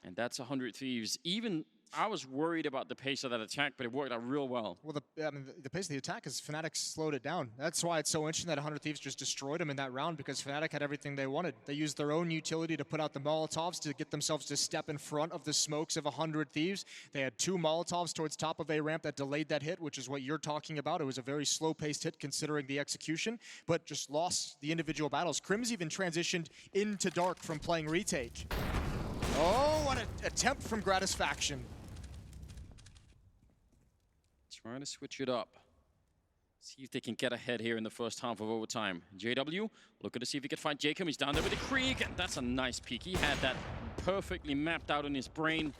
and that's 100 Thieves. Even I was worried about the pace of that attack, but it worked out real well. Well, the pace of the attack is Fnatic slowed it down. That's why it's so interesting that 100 Thieves just destroyed him in that round, because Fnatic had everything they wanted. They used their own utility to put out the Molotovs to get themselves to step in front of the smokes of 100 Thieves. They had 2 Molotovs towards top of A ramp that delayed that hit, which is what you're talking about. It was a very slow-paced hit considering the execution, but just lost the individual battles. Crims even transitioned into Dark from playing retake. Oh, what an attempt from Gratisfaction. Trying to switch it up. See if they can get ahead here in the first half of overtime. JW, looking to see if he can find X-Kom. He's down there with the Krieg, and that's a nice peek. He had that perfectly mapped out in his brain.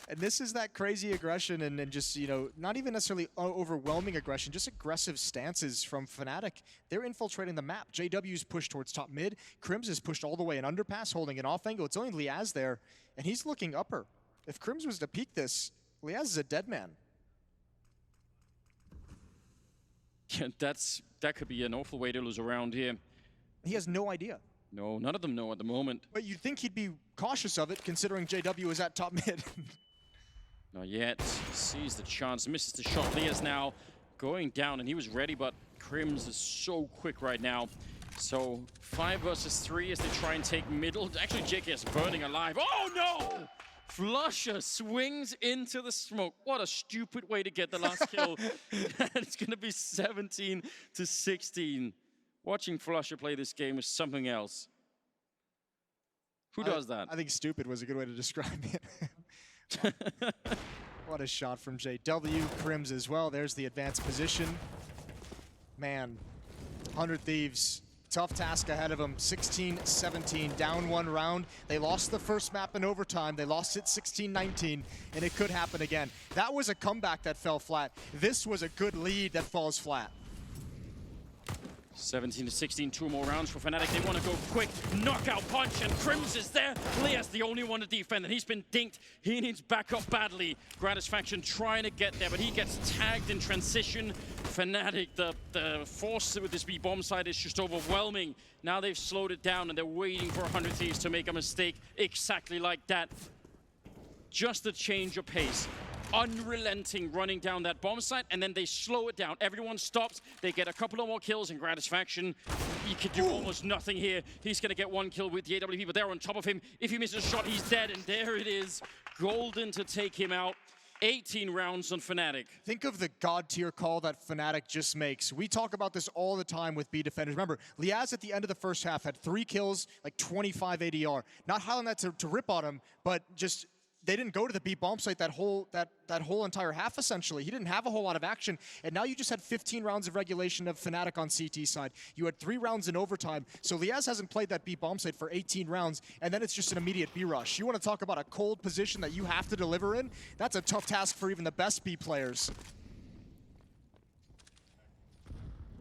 And this is that crazy aggression and just, you know, not even necessarily overwhelming aggression, just aggressive stances from Fnatic. They're infiltrating the map. JW's pushed towards top mid. Crims is pushed all the way in underpass, holding an off angle. It's only Liaz there, and he's looking upper. If Crims was to peek this, Liaz is a dead man. Yeah, that could be an awful way to lose a round here. He has no idea. No, none of them know at the moment. But you'd think he'd be cautious of it, considering JW is at top mid. Not yet. Sees the chance, misses the shot. Liaz now going down, and he was ready, but Crims is so quick right now. So 5 versus 3 as they try and take middle. Actually, JKS burning alive. Oh no! Flusher swings into the smoke. What a stupid way to get the last kill. And it's going to be 17 to 16. Watching Flusher play this game is something else. Who does that? I think stupid was a good way to describe it. What a shot from JW. Crims as well. There's the advanced position. Man, 100 Thieves. Tough task ahead of them. 16-17, down 1 round. They lost the first map in overtime. They lost it 16-19, and it could happen again. That was a comeback that fell flat. This was a good lead that falls flat. 17 to 16, 2 more rounds for Fnatic. They want to go quick. Knockout punch, and Crims is there. Liaz the only one to defend, and he's been dinked. He needs backup badly. Gratisfaction trying to get there, but he gets tagged in transition. Fnatic, the force with this B-bomb side is just overwhelming. Now they've slowed it down, and they're waiting for 100 Thieves to make a mistake exactly like that. Just a change of pace. Unrelenting running down that bomb site, and then they slow it down. Everyone stops. They get a couple of more kills in Gratisfaction. He could do almost nothing here. He's going to get 1 kill with the AWP, but they're on top of him. If he misses a shot, he's dead, and there it is. Golden to take him out. 18 rounds on Fnatic. Think of the god tier call that Fnatic just makes. We talk about this all the time with B defenders. Remember, Liaz at the end of the first half had 3 kills, like 25 ADR. Not highlighting that to rip on him, but just they didn't go to the B bomb site that whole entire half, essentially. He didn't have a whole lot of action, and now you just had 15 rounds of regulation of Fnatic on CT side. You had 3 rounds in overtime, so Liaz hasn't played that B bomb site for 18 rounds, and then it's just an immediate B rush. You want to talk about a cold position that you have to deliver in? That's a tough task for even the best B players.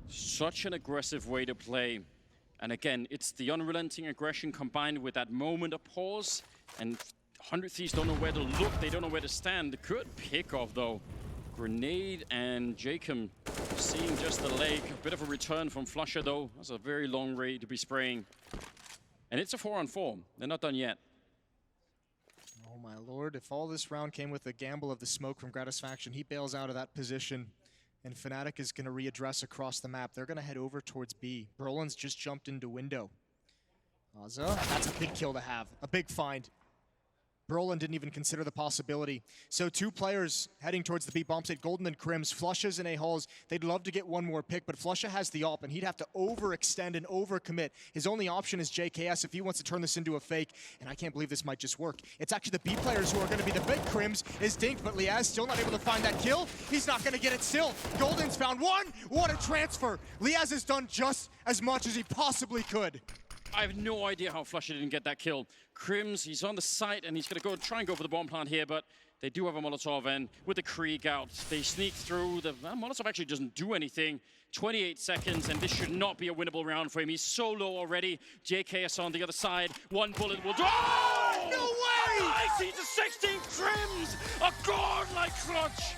Such an aggressive way to play. And again, it's the unrelenting aggression combined with that moment of pause, and 100 Thieves don't know where to look, they don't know where to stand. Good pick-off, though. Grenade and X-Kom seeing just the leg. A bit of a return from Flusher, though. That's a very long range to be spraying. And it's a 4-on-4. They're not done yet. Oh, my lord. If all this round came with the gamble of the smoke from Gratisfaction, he bails out of that position. And Fnatic is going to readdress across the map. They're going to head over towards B. Brolin's just jumped into window. Azza, that's a big kill to have. A big find. Brolin didn't even consider the possibility. So 2 players heading towards the B bomb site, Golden and Crims. Flusha's and A-Halls, they'd love to get 1 more pick, but Flusha has the AWP, and he'd have to overextend and overcommit. His only option is JKS if he wants to turn this into a fake, and I can't believe this might just work. It's actually the B players who are going to be the big. Crims is dinked, but Liaz still not able to find that kill. He's not going to get it still. Golden's found 1. What a transfer. Liaz has done just as much as he possibly could. I have no idea how Flusher didn't get that kill. Crims, he's on the site, and he's going to try and go for the bomb plant here, but They do have a Molotov, and with the Krieg out, they sneak through. The Molotov actually doesn't do anything. 28 seconds, and this should not be a winnable round for him. He's so low already. JKS on the other side. One bullet will do. Oh! No way! Nice! He's a 16 trims! A godlike clutch!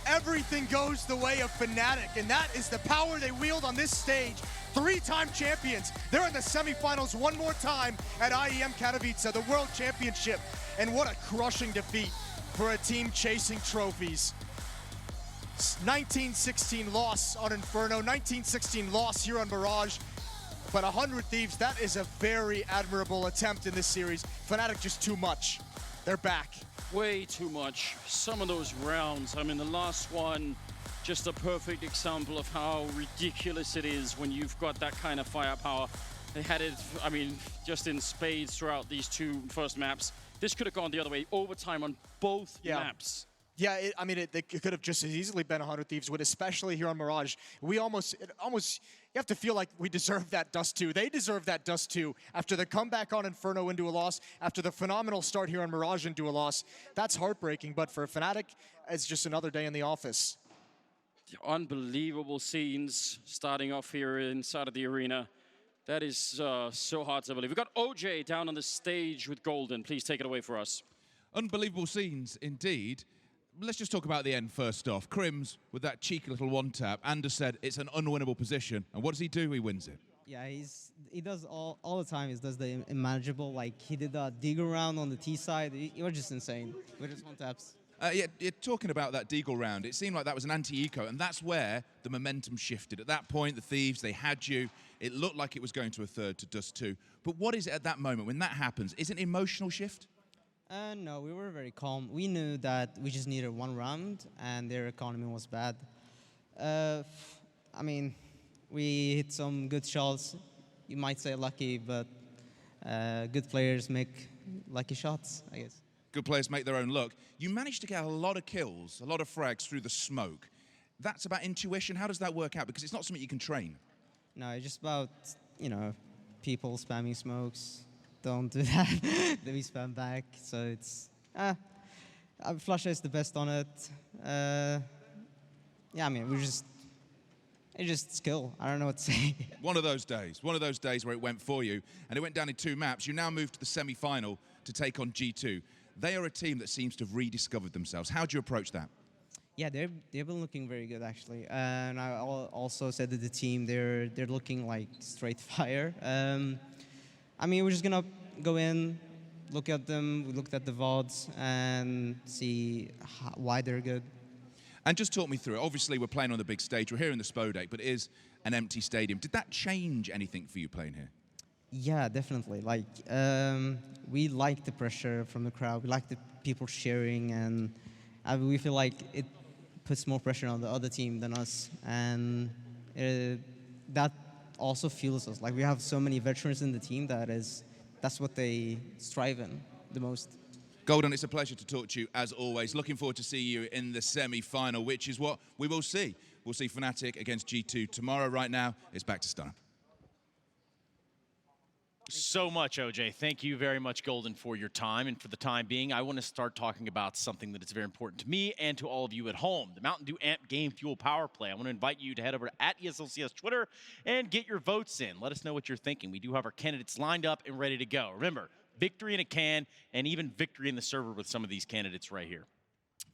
Everything goes the way of Fnatic, and that is the power they wield on this stage. 3-time champions. They're in the semifinals one more time at IEM-Katowice, the World Championship. And what a crushing defeat for a team chasing trophies. 19-16 loss on Inferno, 19-16 loss here on Mirage. But 100 Thieves, that is a very admirable attempt in this series. Fnatic just too much. They're back. Way too much. Some of those rounds, I mean, the last one, just a perfect example of how ridiculous it is when you've got that kind of firepower. They had it, I mean, just in spades throughout these two first maps. This could have gone the other way, overtime on both maps. Yeah, it could have just as easily been 100 Thieves would, especially here on Mirage. You have to feel like we deserve that dust too. They deserve that dust too. After the comeback on Inferno into a loss, after the phenomenal start here on Mirage into a loss, that's heartbreaking. But for Fnatic, it's just another day in the office. Unbelievable scenes starting off here inside of the arena. That is so hard to believe. We've got OJ down on the stage with Golden. Please take it away for us. Unbelievable scenes indeed. Let's just talk about the end first off. Crims with that cheeky little one-tap. Anders said it's an unwinnable position. And what does he do? He wins it. Yeah, he does all the time. He does the unmanageable. Like, he did that Deagle round on the T side. It was just insane. With just one-taps. Yeah, you're talking about that Deagle round. It seemed like that was an anti-eco, and that's where the momentum shifted. At that point, the Thieves, they had you. It looked like it was going to a third to Dust 2. But what is it at that moment when that happens? Is it an emotional shift? No, we were very calm. We knew that we just needed one round, and their economy was bad. I mean, we hit some good shots. You might say lucky, but good players make lucky shots, I guess. Good players make their own luck. You managed to get a lot of kills, a lot of frags through the smoke. That's about intuition. How does that work out? Because it's not something you can train. No, it's just about, people spamming smokes. Don't do that. Then we spam back. So it's, Flusha is the best on it. Yeah, I mean, it's just skill. I don't know what to say. One of those days where it went for you, and it went down in 2 maps. You now move to the semi-final to take on G2. They are a team that seems to have rediscovered themselves. How do you approach that? Yeah, they've been looking very good, actually. And I also said to the team, they're looking like straight fire. I mean, we're just going to go in, look at them, we looked at the VODs, and see why they're good. And just talk me through it. Obviously, we're playing on the big stage. We're here in the Spodek, but it is an empty stadium. Did that change anything for you playing here? Yeah, definitely. Like, we like the pressure from the crowd. We like the people cheering, and we feel like it puts more pressure on the other team than us. And that also fuels us. Like, we have so many veterans in the team that's what they strive in the most. Golden, it's a pleasure to talk to you as always. Looking forward to see you in the semi-final, which is what we will see. We'll see Fnatic against G2 tomorrow. Right now, it's back to Stunner. So much, OJ. Thank you very much, Golden, for your time. And for the time being, I want to start talking about something that is very important to me and to all of you at home, the Mountain Dew Amp Game Fuel Power Play. I want to invite you to head over to @ESLCS Twitter and get your votes in. Let us know what you're thinking. We do have our candidates lined up and ready to go. Remember, victory in a can and even victory in the server with some of these candidates right here.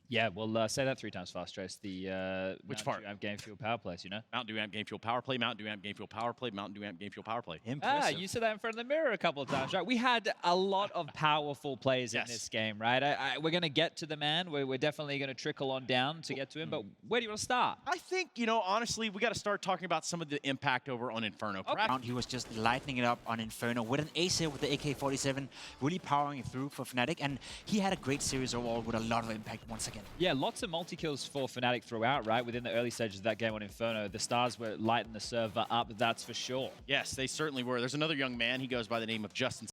Yeah, well, say that 3 times fast, Trace. The Which Mountain part? Dew Amp Game Fuel Power Plays, you know? Mountain Dew Amp Game Fuel Power Play, Mountain Dew Amp Game Fuel Power Play, Mountain Dew Amp Game Fuel Power Play. Impressive. You said that in front of the mirror a couple of times, right? We had a lot of powerful plays in this game, right? We're going to get to the man. We're definitely going to trickle on down to get to him, but where do you want to start? I think, honestly, we got to start talking about some of the impact over on Inferno. He was just lightening it up on Inferno with an ace hit with the AK-47, really powering it through for Fnatic, and he had a great series overall with a lot of impact once again. Yeah, lots of multi-kills for Fnatic throughout, right? Within the early stages of that game on Inferno, the Stars were lighting the server up, that's for sure. Yes, they certainly were. There's another young man. He goes by the name of Justin